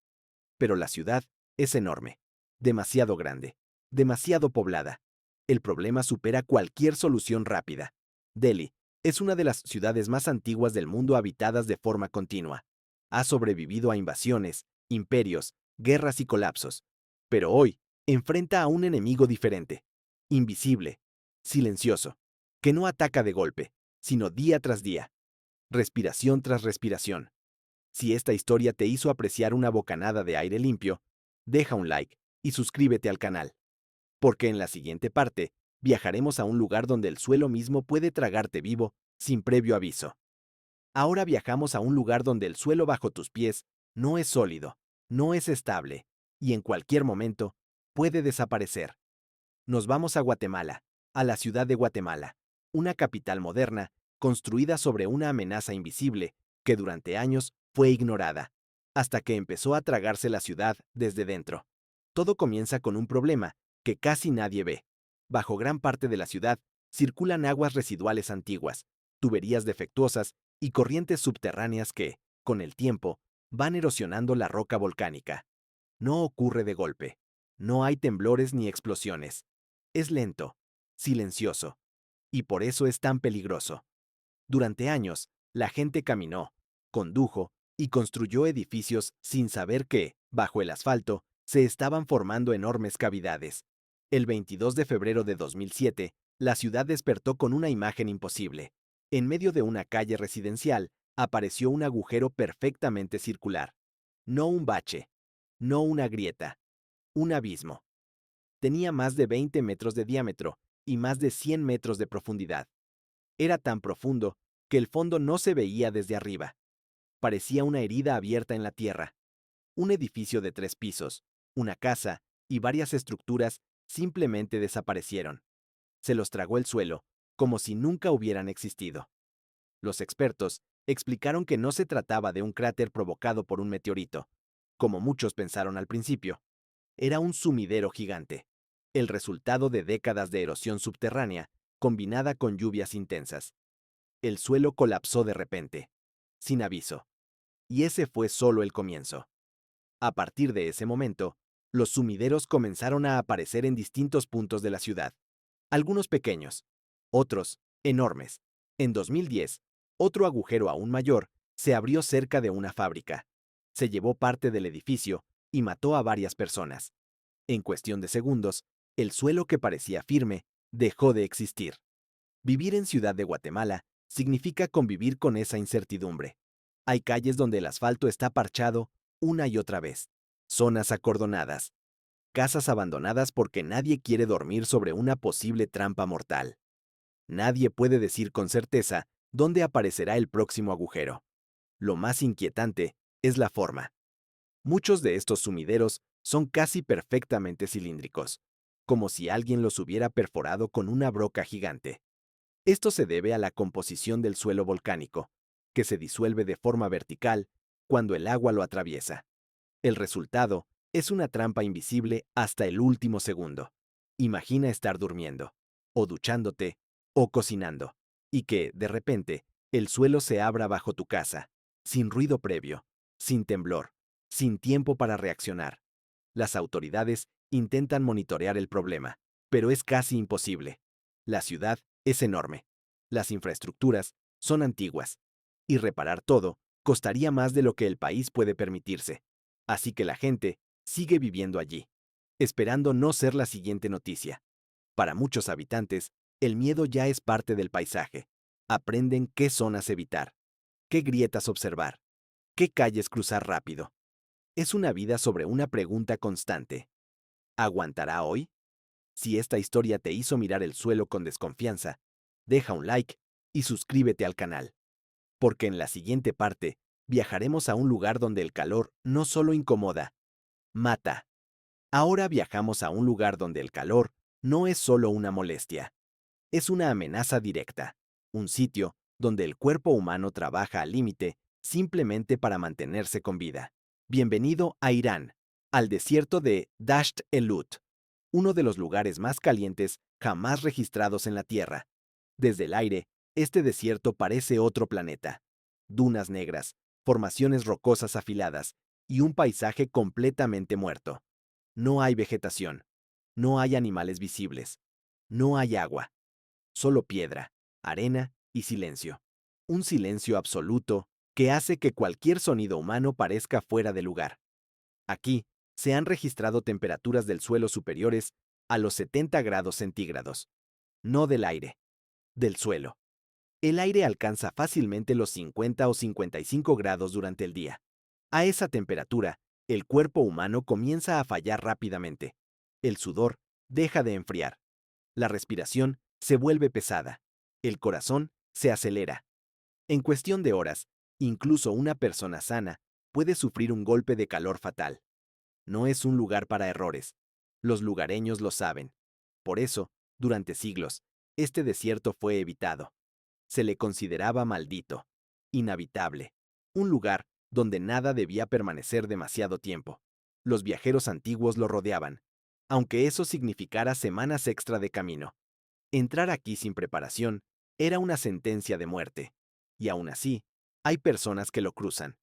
Pero la ciudad es enorme, demasiado grande, demasiado poblada. El problema supera cualquier solución rápida. Delhi es una de las ciudades más antiguas del mundo habitadas de forma continua. Ha sobrevivido a invasiones, imperios, guerras y colapsos. Pero hoy enfrenta a un enemigo diferente, invisible, silencioso, que no ataca de golpe, sino día tras día, respiración tras respiración. Si esta historia te hizo apreciar una bocanada de aire limpio, deja un like y suscríbete al canal, porque en la siguiente parte viajaremos a un lugar donde el suelo mismo puede tragarte vivo sin previo aviso. Ahora viajamos a un lugar donde el suelo bajo tus pies no es sólido, no es estable, y en cualquier momento puede desaparecer. Nos vamos a Guatemala, a la ciudad de Guatemala, una capital moderna construida sobre una amenaza invisible que durante años fue ignorada, hasta que empezó a tragarse la ciudad desde dentro. Todo comienza con un problema que casi nadie ve. Bajo gran parte de la ciudad circulan aguas residuales antiguas, tuberías defectuosas y corrientes subterráneas que, con el tiempo, van erosionando la roca volcánica. No ocurre de golpe. No hay temblores ni explosiones. Es lento, silencioso, y por eso es tan peligroso. Durante años, la gente caminó, condujo y construyó edificios sin saber que, bajo el asfalto, se estaban formando enormes cavidades. El 22 de febrero de 2007, la ciudad despertó con una imagen imposible. En medio de una calle residencial, apareció un agujero perfectamente circular. No un bache, no una grieta, un abismo. Tenía más de 20 metros de diámetro y más de 100 metros de profundidad. Era tan profundo que el fondo no se veía desde arriba. Parecía una herida abierta en la tierra. Un edificio de 3 pisos, una casa y varias estructuras simplemente desaparecieron. Se los tragó el suelo, como si nunca hubieran existido. Los expertos explicaron que no se trataba de un cráter provocado por un meteorito, como muchos pensaron al principio. Era un sumidero gigante, el resultado de décadas de erosión subterránea combinada con lluvias intensas. El suelo colapsó de repente, sin aviso. Y ese fue solo el comienzo. A partir de ese momento, los sumideros comenzaron a aparecer en distintos puntos de la ciudad. Algunos pequeños, otros enormes. En 2010, otro agujero aún mayor se abrió cerca de una fábrica. Se llevó parte del edificio y mató a varias personas. En cuestión de segundos, el suelo que parecía firme dejó de existir. Vivir en Ciudad de Guatemala significa convivir con esa incertidumbre. Hay calles donde el asfalto está parchado una y otra vez, zonas acordonadas, casas abandonadas porque nadie quiere dormir sobre una posible trampa mortal. Nadie puede decir con certeza dónde aparecerá el próximo agujero. Lo más inquietante es la forma. Muchos de estos sumideros son casi perfectamente cilíndricos, como si alguien los hubiera perforado con una broca gigante. Esto se debe a la composición del suelo volcánico, que se disuelve de forma vertical cuando el agua lo atraviesa. El resultado es una trampa invisible hasta el último segundo. Imagina estar durmiendo, o duchándote, o cocinando, y que, de repente, el suelo se abra bajo tu casa, sin ruido previo, sin temblor, sin tiempo para reaccionar. Las autoridades intentan monitorear el problema, pero es casi imposible. La ciudad es enorme. Las infraestructuras son antiguas. Y reparar todo costaría más de lo que el país puede permitirse. Así que la gente sigue viviendo allí, esperando no ser la siguiente noticia. Para muchos habitantes, el miedo ya es parte del paisaje. Aprenden qué zonas evitar, qué grietas observar, qué calles cruzar rápido. Es una vida sobre una pregunta constante. ¿Aguantará hoy? Si esta historia te hizo mirar el suelo con desconfianza, deja un like y suscríbete al canal, porque en la siguiente parte viajaremos a un lugar donde el calor no solo incomoda, mata. Ahora viajamos a un lugar donde el calor no es solo una molestia, es una amenaza directa, un sitio donde el cuerpo humano trabaja al límite simplemente para mantenerse con vida. Bienvenido a Irán, al desierto de Dasht el-Lut, uno de los lugares más calientes jamás registrados en la Tierra. Desde el aire, este desierto parece otro planeta. Dunas negras, formaciones rocosas afiladas y un paisaje completamente muerto. No hay vegetación, no hay animales visibles, no hay agua, solo piedra, arena y silencio. Un silencio absoluto que hace que cualquier sonido humano parezca fuera de lugar. Aquí, se han registrado temperaturas del suelo superiores a los 70 grados centígrados. No del aire, del suelo. El aire alcanza fácilmente los 50 o 55 grados durante el día. A esa temperatura, el cuerpo humano comienza a fallar rápidamente. El sudor deja de enfriar. La respiración se vuelve pesada. El corazón se acelera. En cuestión de horas, incluso una persona sana puede sufrir un golpe de calor fatal. No es un lugar para errores. Los lugareños lo saben. Por eso, durante siglos, este desierto fue evitado. Se le consideraba maldito, inhabitable, un lugar donde nada debía permanecer demasiado tiempo. Los viajeros antiguos lo rodeaban, aunque eso significara semanas extra de camino. Entrar aquí sin preparación era una sentencia de muerte, y aún así, hay personas que lo cruzan.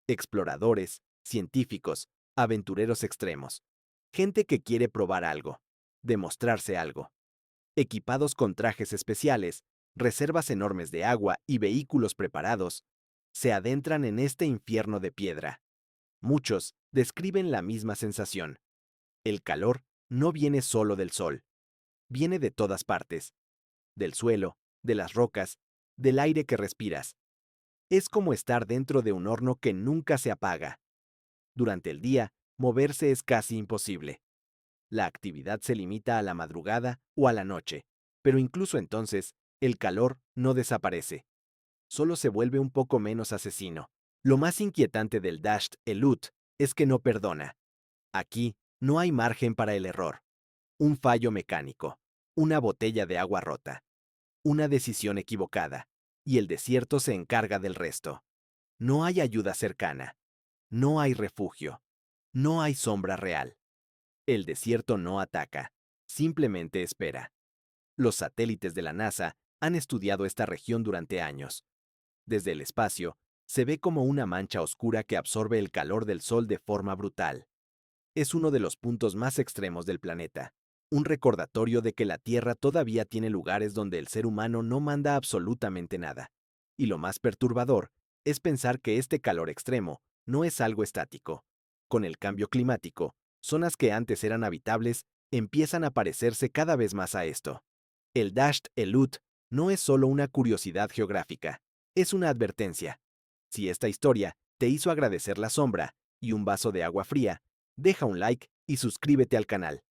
Exploradores, científicos, aventureros extremos. Gente que quiere probar algo, demostrarse algo. Equipados con trajes especiales, reservas enormes de agua y vehículos preparados, se adentran en este infierno de piedra. Muchos describen la misma sensación. El calor no viene solo del sol, viene de todas partes, del suelo, de las rocas, del aire que respiras. Es como estar dentro de un horno que nunca se apaga. Durante el día, moverse es casi imposible. La actividad se limita a la madrugada o a la noche, pero incluso entonces, el calor no desaparece. Solo se vuelve un poco menos asesino. Lo más inquietante del Dasht el-Lut es que no perdona. Aquí, No hay margen para el error. Un fallo mecánico, una botella de agua rota, una decisión equivocada, y el desierto se encarga del resto. No hay ayuda cercana. No hay refugio. No hay sombra real. El desierto no ataca, simplemente espera. Los satélites de la NASA han estudiado esta región durante años. Desde el espacio, se ve como una mancha oscura que absorbe el calor del Sol de forma brutal. Es uno de los puntos más extremos del planeta, un recordatorio de que la Tierra todavía tiene lugares donde el ser humano no manda absolutamente nada. Y lo más perturbador es pensar que este calor extremo no es algo estático. Con el cambio climático, zonas que antes eran habitables empiezan a parecerse cada vez más a esto. El Dasht Elut no es solo una curiosidad geográfica, es una advertencia. Si esta historia te hizo agradecer la sombra y un vaso de agua fría, deja un like y suscríbete al canal,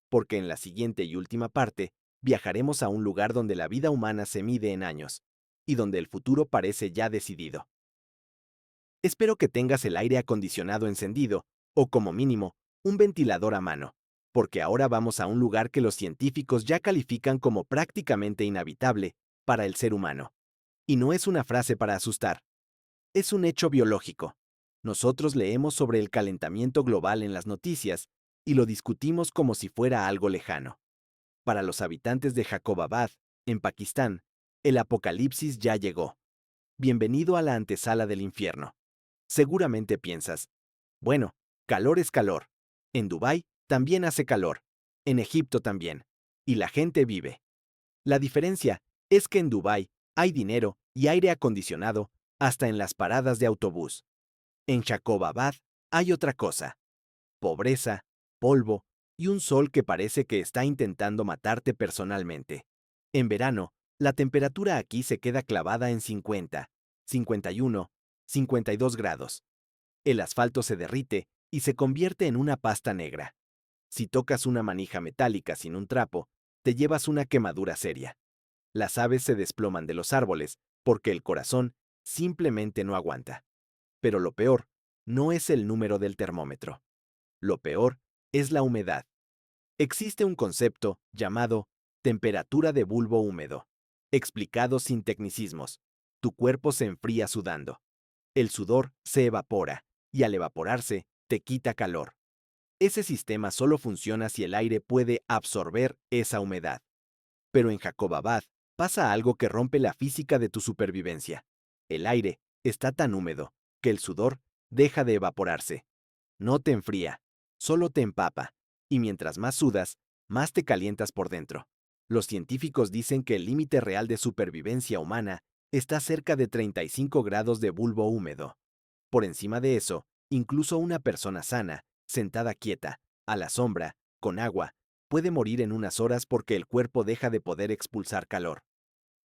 porque en la siguiente y última parte viajaremos a un lugar donde la vida humana se mide en años y donde el futuro parece ya decidido. Espero que tengas el aire acondicionado encendido o, como mínimo, un ventilador a mano, porque ahora vamos a un lugar que los científicos ya califican como prácticamente inhabitable para el ser humano. Y no es una frase para asustar, es un hecho biológico. Nosotros leemos sobre el calentamiento global en las noticias y lo discutimos como si fuera algo lejano. Para los habitantes de Jacobabad, en Pakistán, el apocalipsis ya llegó. Bienvenido a la antesala del infierno. Seguramente piensas, bueno, calor es calor. En Dubái también hace calor. En Egipto también. Y la gente vive. La diferencia es que en Dubái hay dinero y aire acondicionado hasta en las paradas de autobús. En Jacobabad hay otra cosa: pobreza, polvo y un sol que parece que está intentando matarte personalmente. En verano, la temperatura aquí se queda clavada en 50, 51, 52 grados. El asfalto se derrite y se convierte en una pasta negra. Si tocas una manija metálica sin un trapo, te llevas una quemadura seria. Las aves se desploman de los árboles porque el corazón simplemente no aguanta. Pero lo peor no es el número del termómetro. Lo peor es la humedad. Existe un concepto llamado temperatura de bulbo húmedo. Explicado sin tecnicismos, tu cuerpo se enfría sudando. El sudor se evapora y al evaporarse te quita calor. Ese sistema solo funciona si el aire puede absorber esa humedad. Pero en Jacobabad pasa algo que rompe la física de tu supervivencia. El aire está tan húmedo que el sudor deja de evaporarse. No te enfría, solo te empapa, y mientras más sudas, más te calientas por dentro. Los científicos dicen que el límite real de supervivencia humana está cerca de 35 grados de bulbo húmedo. Por encima de eso, incluso una persona sana, sentada quieta, a la sombra, con agua, puede morir en unas horas porque el cuerpo deja de poder expulsar calor.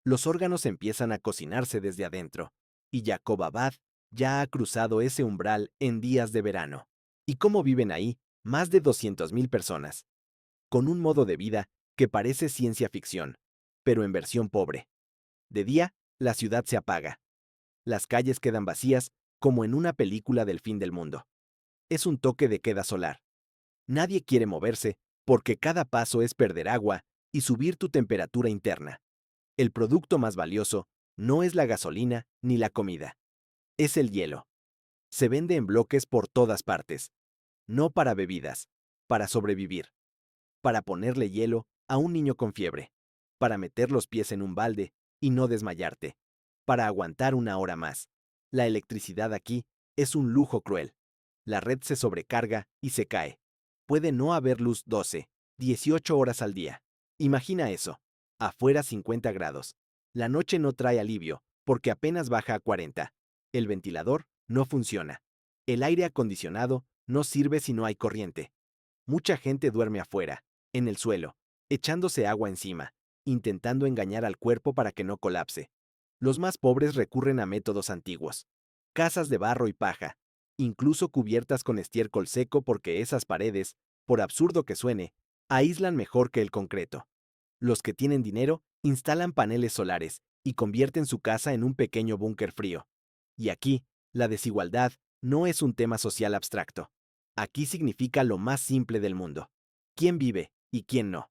Los órganos empiezan a cocinarse desde adentro, y Jacobabad ya ha cruzado ese umbral en días de verano. ¿Y cómo viven ahí más de 200.000 personas? Con un modo de vida que parece ciencia ficción, pero en versión pobre. De día, la ciudad se apaga. Las calles quedan vacías como en una película del fin del mundo. Es un toque de queda solar. Nadie quiere moverse porque cada paso es perder agua y subir tu temperatura interna. El producto más valioso no es la gasolina ni la comida, es el hielo. Se vende en bloques por todas partes, no para bebidas, para sobrevivir, para ponerle hielo a un niño con fiebre, para meter los pies en un balde y no desmayarte, para aguantar una hora más. La electricidad aquí es un lujo cruel. La red se sobrecarga y se cae. Puede no haber luz 12, 18 horas al día. Imagina eso. Afuera 50 grados. La noche no trae alivio, porque apenas baja a 40. El ventilador no funciona. El aire acondicionado no sirve si no hay corriente. Mucha gente duerme afuera, en el suelo, echándose agua encima, intentando engañar al cuerpo para que no colapse. Los más pobres recurren a métodos antiguos. Casas de barro y paja, incluso cubiertas con estiércol seco porque esas paredes, por absurdo que suene, aíslan mejor que el concreto. Los que tienen dinero instalan paneles solares y convierten su casa en un pequeño búnker frío. Y aquí, la desigualdad no es un tema social abstracto. Aquí significa lo más simple del mundo. ¿Quién vive y quién no?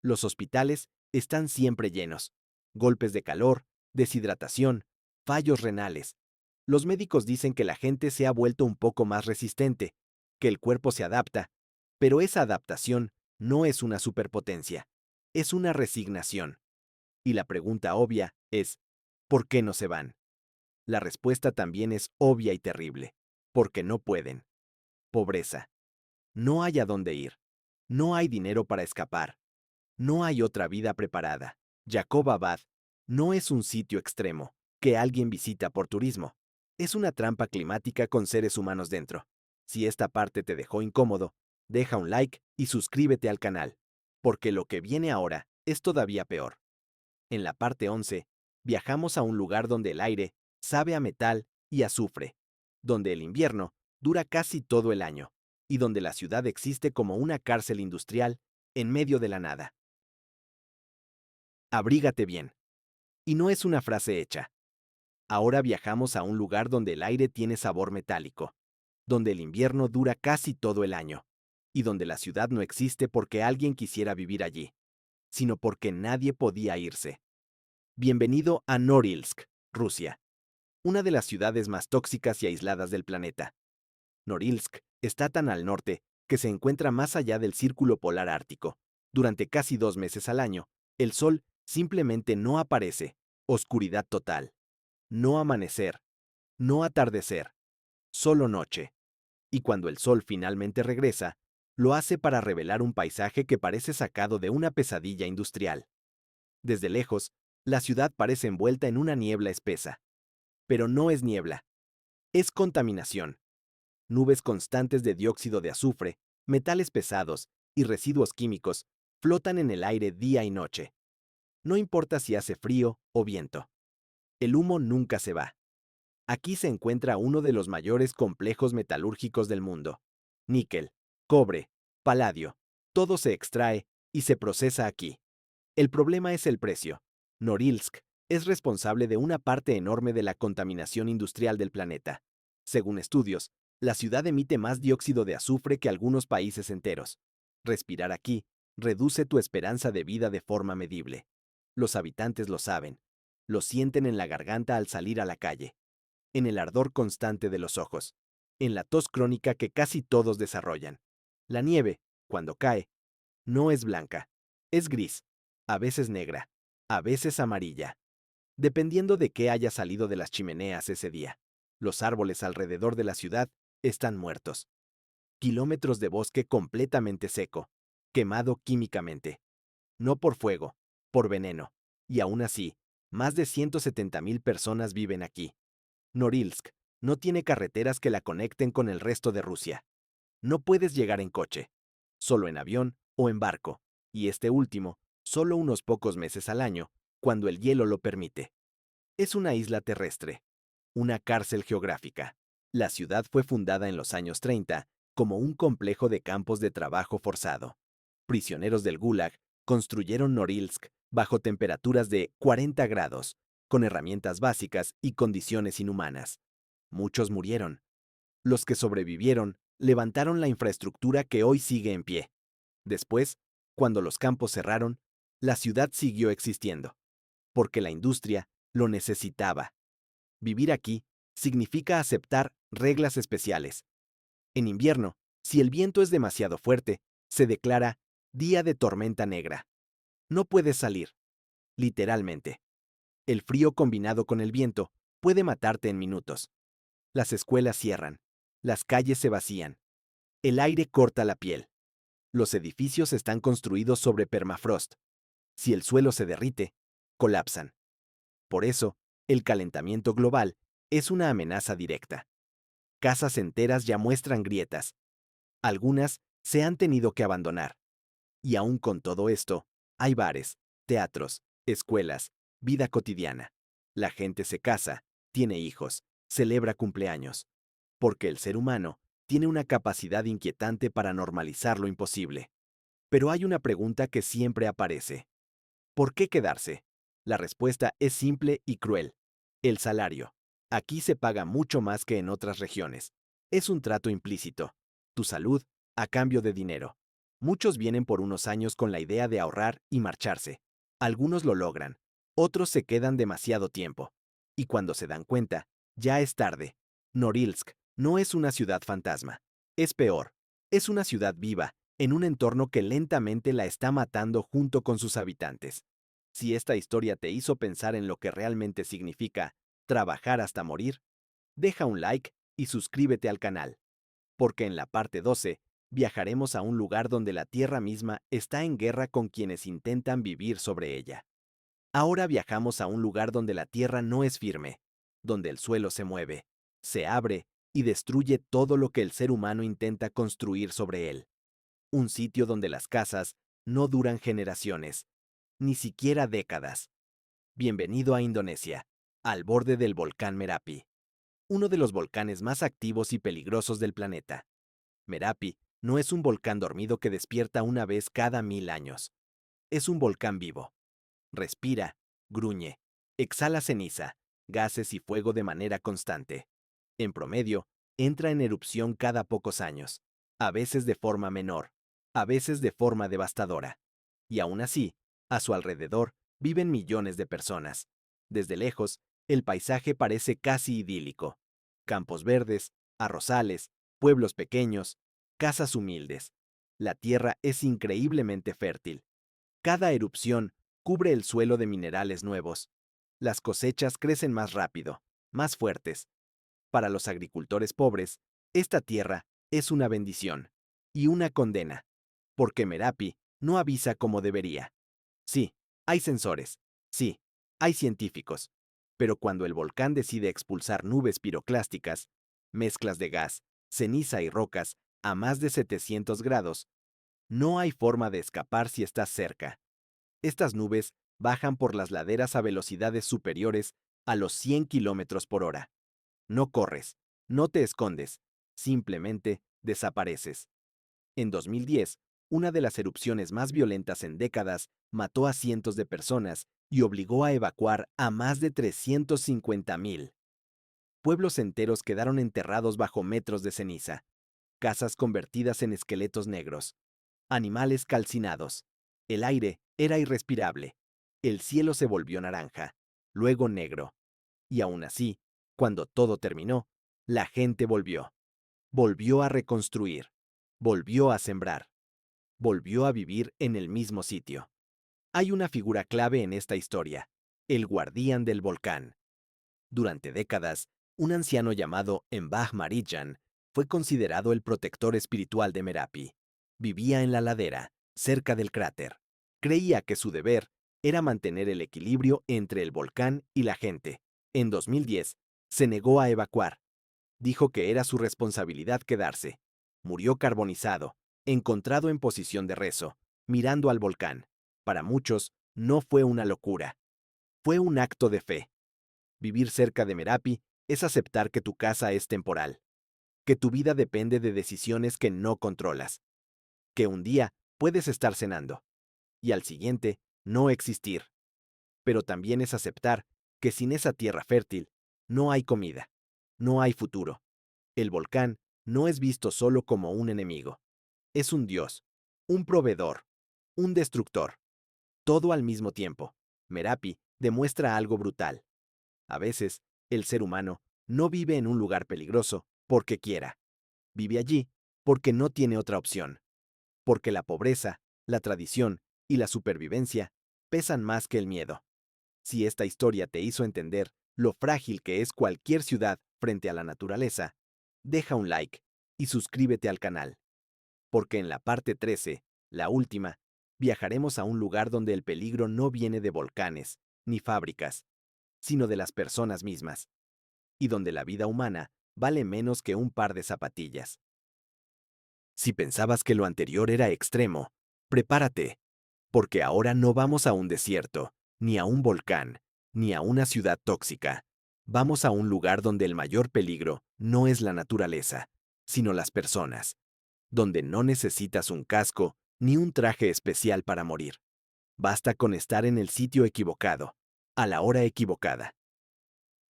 Los hospitales están siempre llenos. Golpes de calor, deshidratación, fallos renales. Los médicos dicen que la gente se ha vuelto un poco más resistente, que el cuerpo se adapta, pero esa adaptación no es una superpotencia, es una resignación. Y la pregunta obvia es, ¿por qué no se van? La respuesta también es obvia y terrible, porque no pueden. Pobreza. No hay a dónde ir. No hay dinero para escapar. No hay otra vida preparada. Jacob Abad no es un sitio extremo que alguien visita por turismo. Es una trampa climática con seres humanos dentro. Si esta parte te dejó incómodo, deja un like y suscríbete al canal, porque lo que viene ahora es todavía peor. En la parte 11, viajamos a un lugar donde el aire sabe a metal y azufre, donde el invierno dura casi todo el año y donde la ciudad existe como una cárcel industrial en medio de la nada. Abrígate bien. Y no es una frase hecha. Ahora viajamos a un lugar donde el aire tiene sabor metálico, donde el invierno dura casi todo el año, y donde la ciudad no existe porque alguien quisiera vivir allí, sino porque nadie podía irse. Bienvenido a Norilsk, Rusia, una de las ciudades más tóxicas y aisladas del planeta. Norilsk está tan al norte que se encuentra más allá del círculo polar ártico. Durante casi 2 meses al año, el sol simplemente no aparece. Oscuridad total. No amanecer. No atardecer. Solo noche. Y cuando el sol finalmente regresa, lo hace para revelar un paisaje que parece sacado de una pesadilla industrial. Desde lejos, la ciudad parece envuelta en una niebla espesa. Pero no es niebla. Es contaminación. Nubes constantes de dióxido de azufre, metales pesados y residuos químicos flotan en el aire día y noche. No importa si hace frío o viento. El humo nunca se va. Aquí se encuentra uno de los mayores complejos metalúrgicos del mundo. Níquel, cobre, paladio, todo se extrae y se procesa aquí. El problema es el precio. Norilsk es responsable de una parte enorme de la contaminación industrial del planeta. Según estudios, la ciudad emite más dióxido de azufre que algunos países enteros. Respirar aquí reduce tu esperanza de vida de forma medible. Los habitantes lo saben. Lo sienten en la garganta al salir a la calle, en el ardor constante de los ojos, en la tos crónica que casi todos desarrollan. La nieve, cuando cae, no es blanca, es gris, a veces negra, a veces amarilla, dependiendo de qué haya salido de las chimeneas ese día. Los árboles alrededor de la ciudad están muertos. Kilómetros de bosque completamente seco, quemado químicamente. No por fuego, por veneno. Y aún así, más de 170,000 personas viven aquí. Norilsk no tiene carreteras que la conecten con el resto de Rusia. No puedes llegar en coche, solo en avión o en barco, y este último, solo unos pocos meses al año, cuando el hielo lo permite. Es una isla terrestre, una cárcel geográfica. La ciudad fue fundada en los años 30 como un complejo de campos de trabajo forzado. Prisioneros del Gulag construyeron Norilsk bajo temperaturas de 40 grados, con herramientas básicas y condiciones inhumanas. Muchos murieron. Los que sobrevivieron levantaron la infraestructura que hoy sigue en pie. Después, cuando los campos cerraron, la ciudad siguió existiendo, porque la industria lo necesitaba. Vivir aquí significa aceptar reglas especiales. En invierno, si el viento es demasiado fuerte, se declara día de tormenta negra. No puedes salir, literalmente. El frío combinado con el viento puede matarte en minutos. Las escuelas cierran, las calles se vacían, el aire corta la piel. Los edificios están construidos sobre permafrost. Si el suelo se derrite, colapsan. Por eso, el calentamiento global es una amenaza directa. Casas enteras ya muestran grietas. Algunas se han tenido que abandonar. Y aún con todo esto, hay bares, teatros, escuelas, vida cotidiana. La gente se casa, tiene hijos, celebra cumpleaños. Porque el ser humano tiene una capacidad inquietante para normalizar lo imposible. Pero hay una pregunta que siempre aparece. ¿Por qué quedarse? La respuesta es simple y cruel. El salario. Aquí se paga mucho más que en otras regiones. Es un trato implícito. tu salud, a cambio de dinero. Muchos vienen por unos años con la idea de ahorrar y marcharse. Algunos lo logran, otros se quedan demasiado tiempo. Y cuando se dan cuenta, ya es tarde. Norilsk no es una ciudad fantasma. Es peor. Es una ciudad viva, en un entorno que lentamente la está matando junto con sus habitantes. Si esta historia te hizo pensar en lo que realmente significa trabajar hasta morir, deja un like y suscríbete al canal, porque en la parte 12 viajaremos a un lugar donde la Tierra misma está en guerra con quienes intentan vivir sobre ella. Ahora viajamos a un lugar donde la Tierra no es firme, donde el suelo se mueve, se abre y destruye todo lo que el ser humano intenta construir sobre él. Un sitio donde las casas no duran generaciones, ni siquiera décadas. Bienvenido a Indonesia, al borde del volcán Merapi, uno de los volcanes más activos y peligrosos del planeta. Merapi no es un volcán dormido que despierta una vez cada 1000 años. Es un volcán vivo. Respira, gruñe, exhala ceniza, gases y fuego de manera constante. En promedio, entra en erupción cada pocos años, a veces de forma menor, a veces de forma devastadora. Y aún así, a su alrededor viven millones de personas. Desde lejos, el paisaje parece casi idílico. Campos verdes, arrozales, pueblos pequeños, casas humildes. La tierra es increíblemente fértil. Cada erupción cubre el suelo de minerales nuevos. Las cosechas crecen más rápido, más fuertes. Para los agricultores pobres, esta tierra es una bendición y una condena, porque Merapi no avisa como debería. Sí, hay sensores. Sí, hay científicos. Pero cuando el volcán decide expulsar nubes piroclásticas, mezclas de gas, ceniza y rocas a más de 700 grados, no hay forma de escapar si estás cerca. Estas nubes bajan por las laderas a velocidades superiores a los 100 kilómetros por hora. No corres, no te escondes, simplemente desapareces. En 2010, una de las erupciones más violentas en décadas mató a cientos de personas y obligó a evacuar a más de 350.000. Pueblos enteros quedaron enterrados bajo metros de ceniza, casas convertidas en esqueletos negros, animales calcinados. El aire era irrespirable. El cielo se volvió naranja, luego negro. Y aún así, cuando todo terminó, la gente volvió. Volvió a reconstruir. Volvió a sembrar. Volvió a vivir en el mismo sitio. Hay una figura clave en esta historia, el guardián del volcán. Durante décadas, un anciano llamado Embah Marijan fue considerado el protector espiritual de Merapi. Vivía en la ladera, cerca del cráter. Creía que su deber era mantener el equilibrio entre el volcán y la gente. En 2010, se negó a evacuar. Dijo que era su responsabilidad quedarse. Murió carbonizado, encontrado en posición de rezo, mirando al volcán. Para muchos, no fue una locura. Fue un acto de fe. Vivir cerca de Merapi es aceptar que tu casa es temporal, que tu vida depende de decisiones que no controlas, que un día puedes estar cenando y al siguiente no existir. Pero también es aceptar que sin esa tierra fértil no hay comida, no hay futuro. El volcán no es visto solo como un enemigo, es un dios, un proveedor, un destructor, todo al mismo tiempo. Merapi demuestra algo brutal. A veces, el ser humano no vive en un lugar peligroso porque quiera. Vive allí porque no tiene otra opción. Porque la pobreza, la tradición y la supervivencia pesan más que el miedo. Si esta historia te hizo entender lo frágil que es cualquier ciudad frente a la naturaleza, deja un like y suscríbete al canal. Porque en la parte 13, la última, viajaremos a un lugar donde el peligro no viene de volcanes ni fábricas, sino de las personas mismas, y donde la vida humana vale menos que un par de zapatillas. Si pensabas que lo anterior era extremo, prepárate, porque ahora no vamos a un desierto, ni a un volcán, ni a una ciudad tóxica. Vamos a un lugar donde el mayor peligro no es la naturaleza, sino las personas, donde no necesitas un casco ni un traje especial para morir. Basta con estar en el sitio equivocado, a la hora equivocada.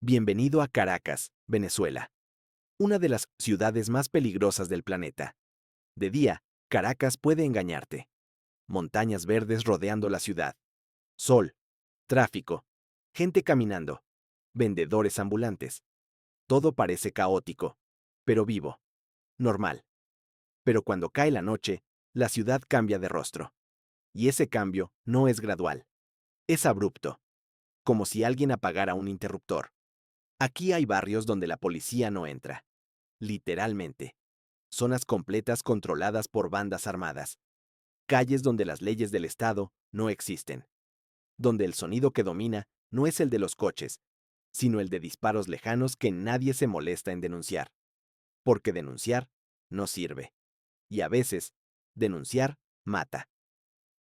Bienvenido a Caracas, Venezuela, una de las ciudades más peligrosas del planeta. De día, Caracas puede engañarte. Montañas verdes rodeando la ciudad. Sol, tráfico, gente caminando, vendedores ambulantes. Todo parece caótico, pero vivo, normal. Pero cuando cae la noche, la ciudad cambia de rostro. Y ese cambio no es gradual. Es abrupto, como si alguien apagara un interruptor. Aquí hay barrios donde la policía no entra. Literalmente. Zonas completas controladas por bandas armadas. Calles donde las leyes del Estado no existen. Donde el sonido que domina no es el de los coches, sino el de disparos lejanos que nadie se molesta en denunciar. Porque denunciar no sirve. Y a veces, denunciar mata.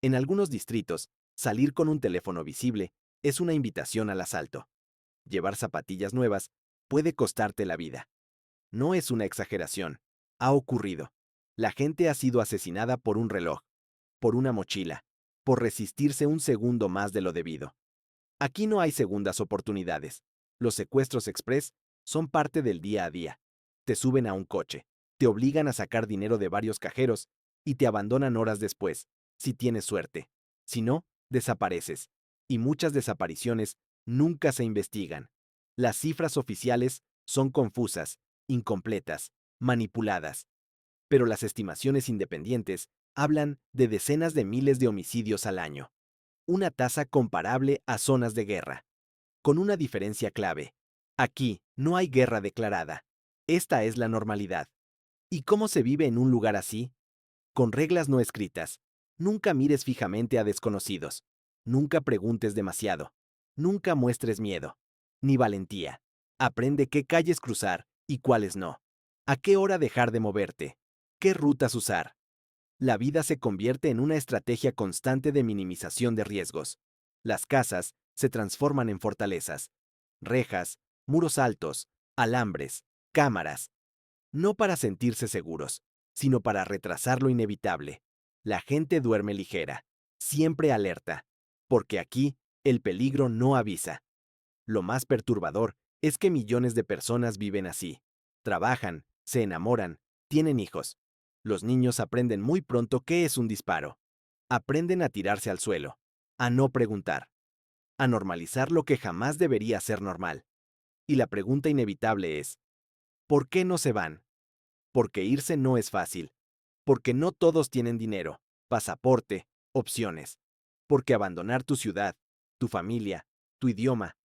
En algunos distritos, salir con un teléfono visible es una invitación al asalto. Llevar zapatillas nuevas puede costarte la vida. No es una exageración. Ha ocurrido. La gente ha sido asesinada por un reloj, por una mochila, por resistirse un segundo más de lo debido. Aquí no hay segundas oportunidades. Los secuestros express son parte del día a día. Te suben a un coche, te obligan a sacar dinero de varios cajeros y te abandonan horas después, si tienes suerte. Si no, desapareces. Y muchas desapariciones nunca se investigan. Las cifras oficiales son confusas, incompletas, manipuladas. Pero las estimaciones independientes hablan de decenas de miles de homicidios al año. Una tasa comparable a zonas de guerra, con una diferencia clave. Aquí no hay guerra declarada. Esta es la normalidad. ¿Y cómo se vive en un lugar así? Con reglas no escritas. Nunca mires fijamente a desconocidos. Nunca preguntes demasiado. Nunca muestres miedo. Ni valentía. Aprende qué calles cruzar y cuáles no. A qué hora dejar de moverte. Qué rutas usar. La vida se convierte en una estrategia constante de minimización de riesgos. Las casas se transforman en fortalezas. Rejas, muros altos, alambres, cámaras. No para sentirse seguros, sino para retrasar lo inevitable. La gente duerme ligera, siempre alerta, porque aquí el peligro no avisa. Lo más perturbador es que millones de personas viven así. Trabajan, se enamoran, tienen hijos. Los niños aprenden muy pronto qué es un disparo. Aprenden a tirarse al suelo, a no preguntar, a normalizar lo que jamás debería ser normal. Y la pregunta inevitable es, ¿por qué no se van? Porque irse no es fácil. Porque no todos tienen dinero, pasaporte, opciones. Porque abandonar tu ciudad, tu familia, tu idioma,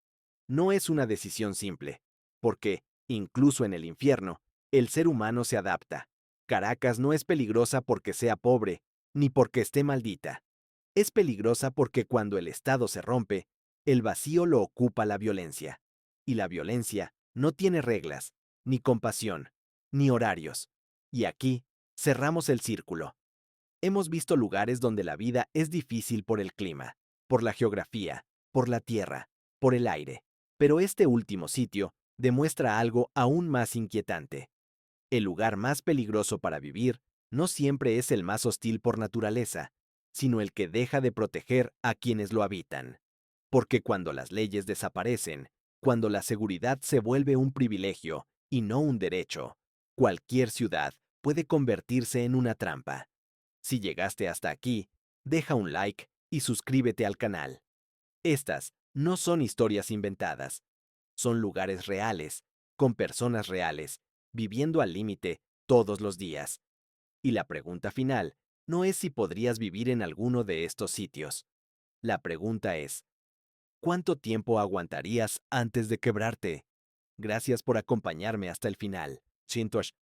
no es una decisión simple, porque, incluso en el infierno, el ser humano se adapta. Caracas no es peligrosa porque sea pobre, ni porque esté maldita. Es peligrosa porque cuando el Estado se rompe, el vacío lo ocupa la violencia. Y la violencia no tiene reglas, ni compasión, ni horarios. Y aquí cerramos el círculo. Hemos visto lugares donde la vida es difícil por el clima, por la geografía, por la tierra, por el aire. Pero este último sitio demuestra algo aún más inquietante. El lugar más peligroso para vivir no siempre es el más hostil por naturaleza, sino el que deja de proteger a quienes lo habitan. Porque cuando las leyes desaparecen, cuando la seguridad se vuelve un privilegio y no un derecho, cualquier ciudad puede convertirse en una trampa. Si llegaste hasta aquí, deja un like y suscríbete al canal. Estas no son historias inventadas, son lugares reales, con personas reales, viviendo al límite todos los días. Y la pregunta final no es si podrías vivir en alguno de estos sitios. La pregunta es, ¿cuánto tiempo aguantarías antes de quebrarte? Gracias por acompañarme hasta el final. Chintosh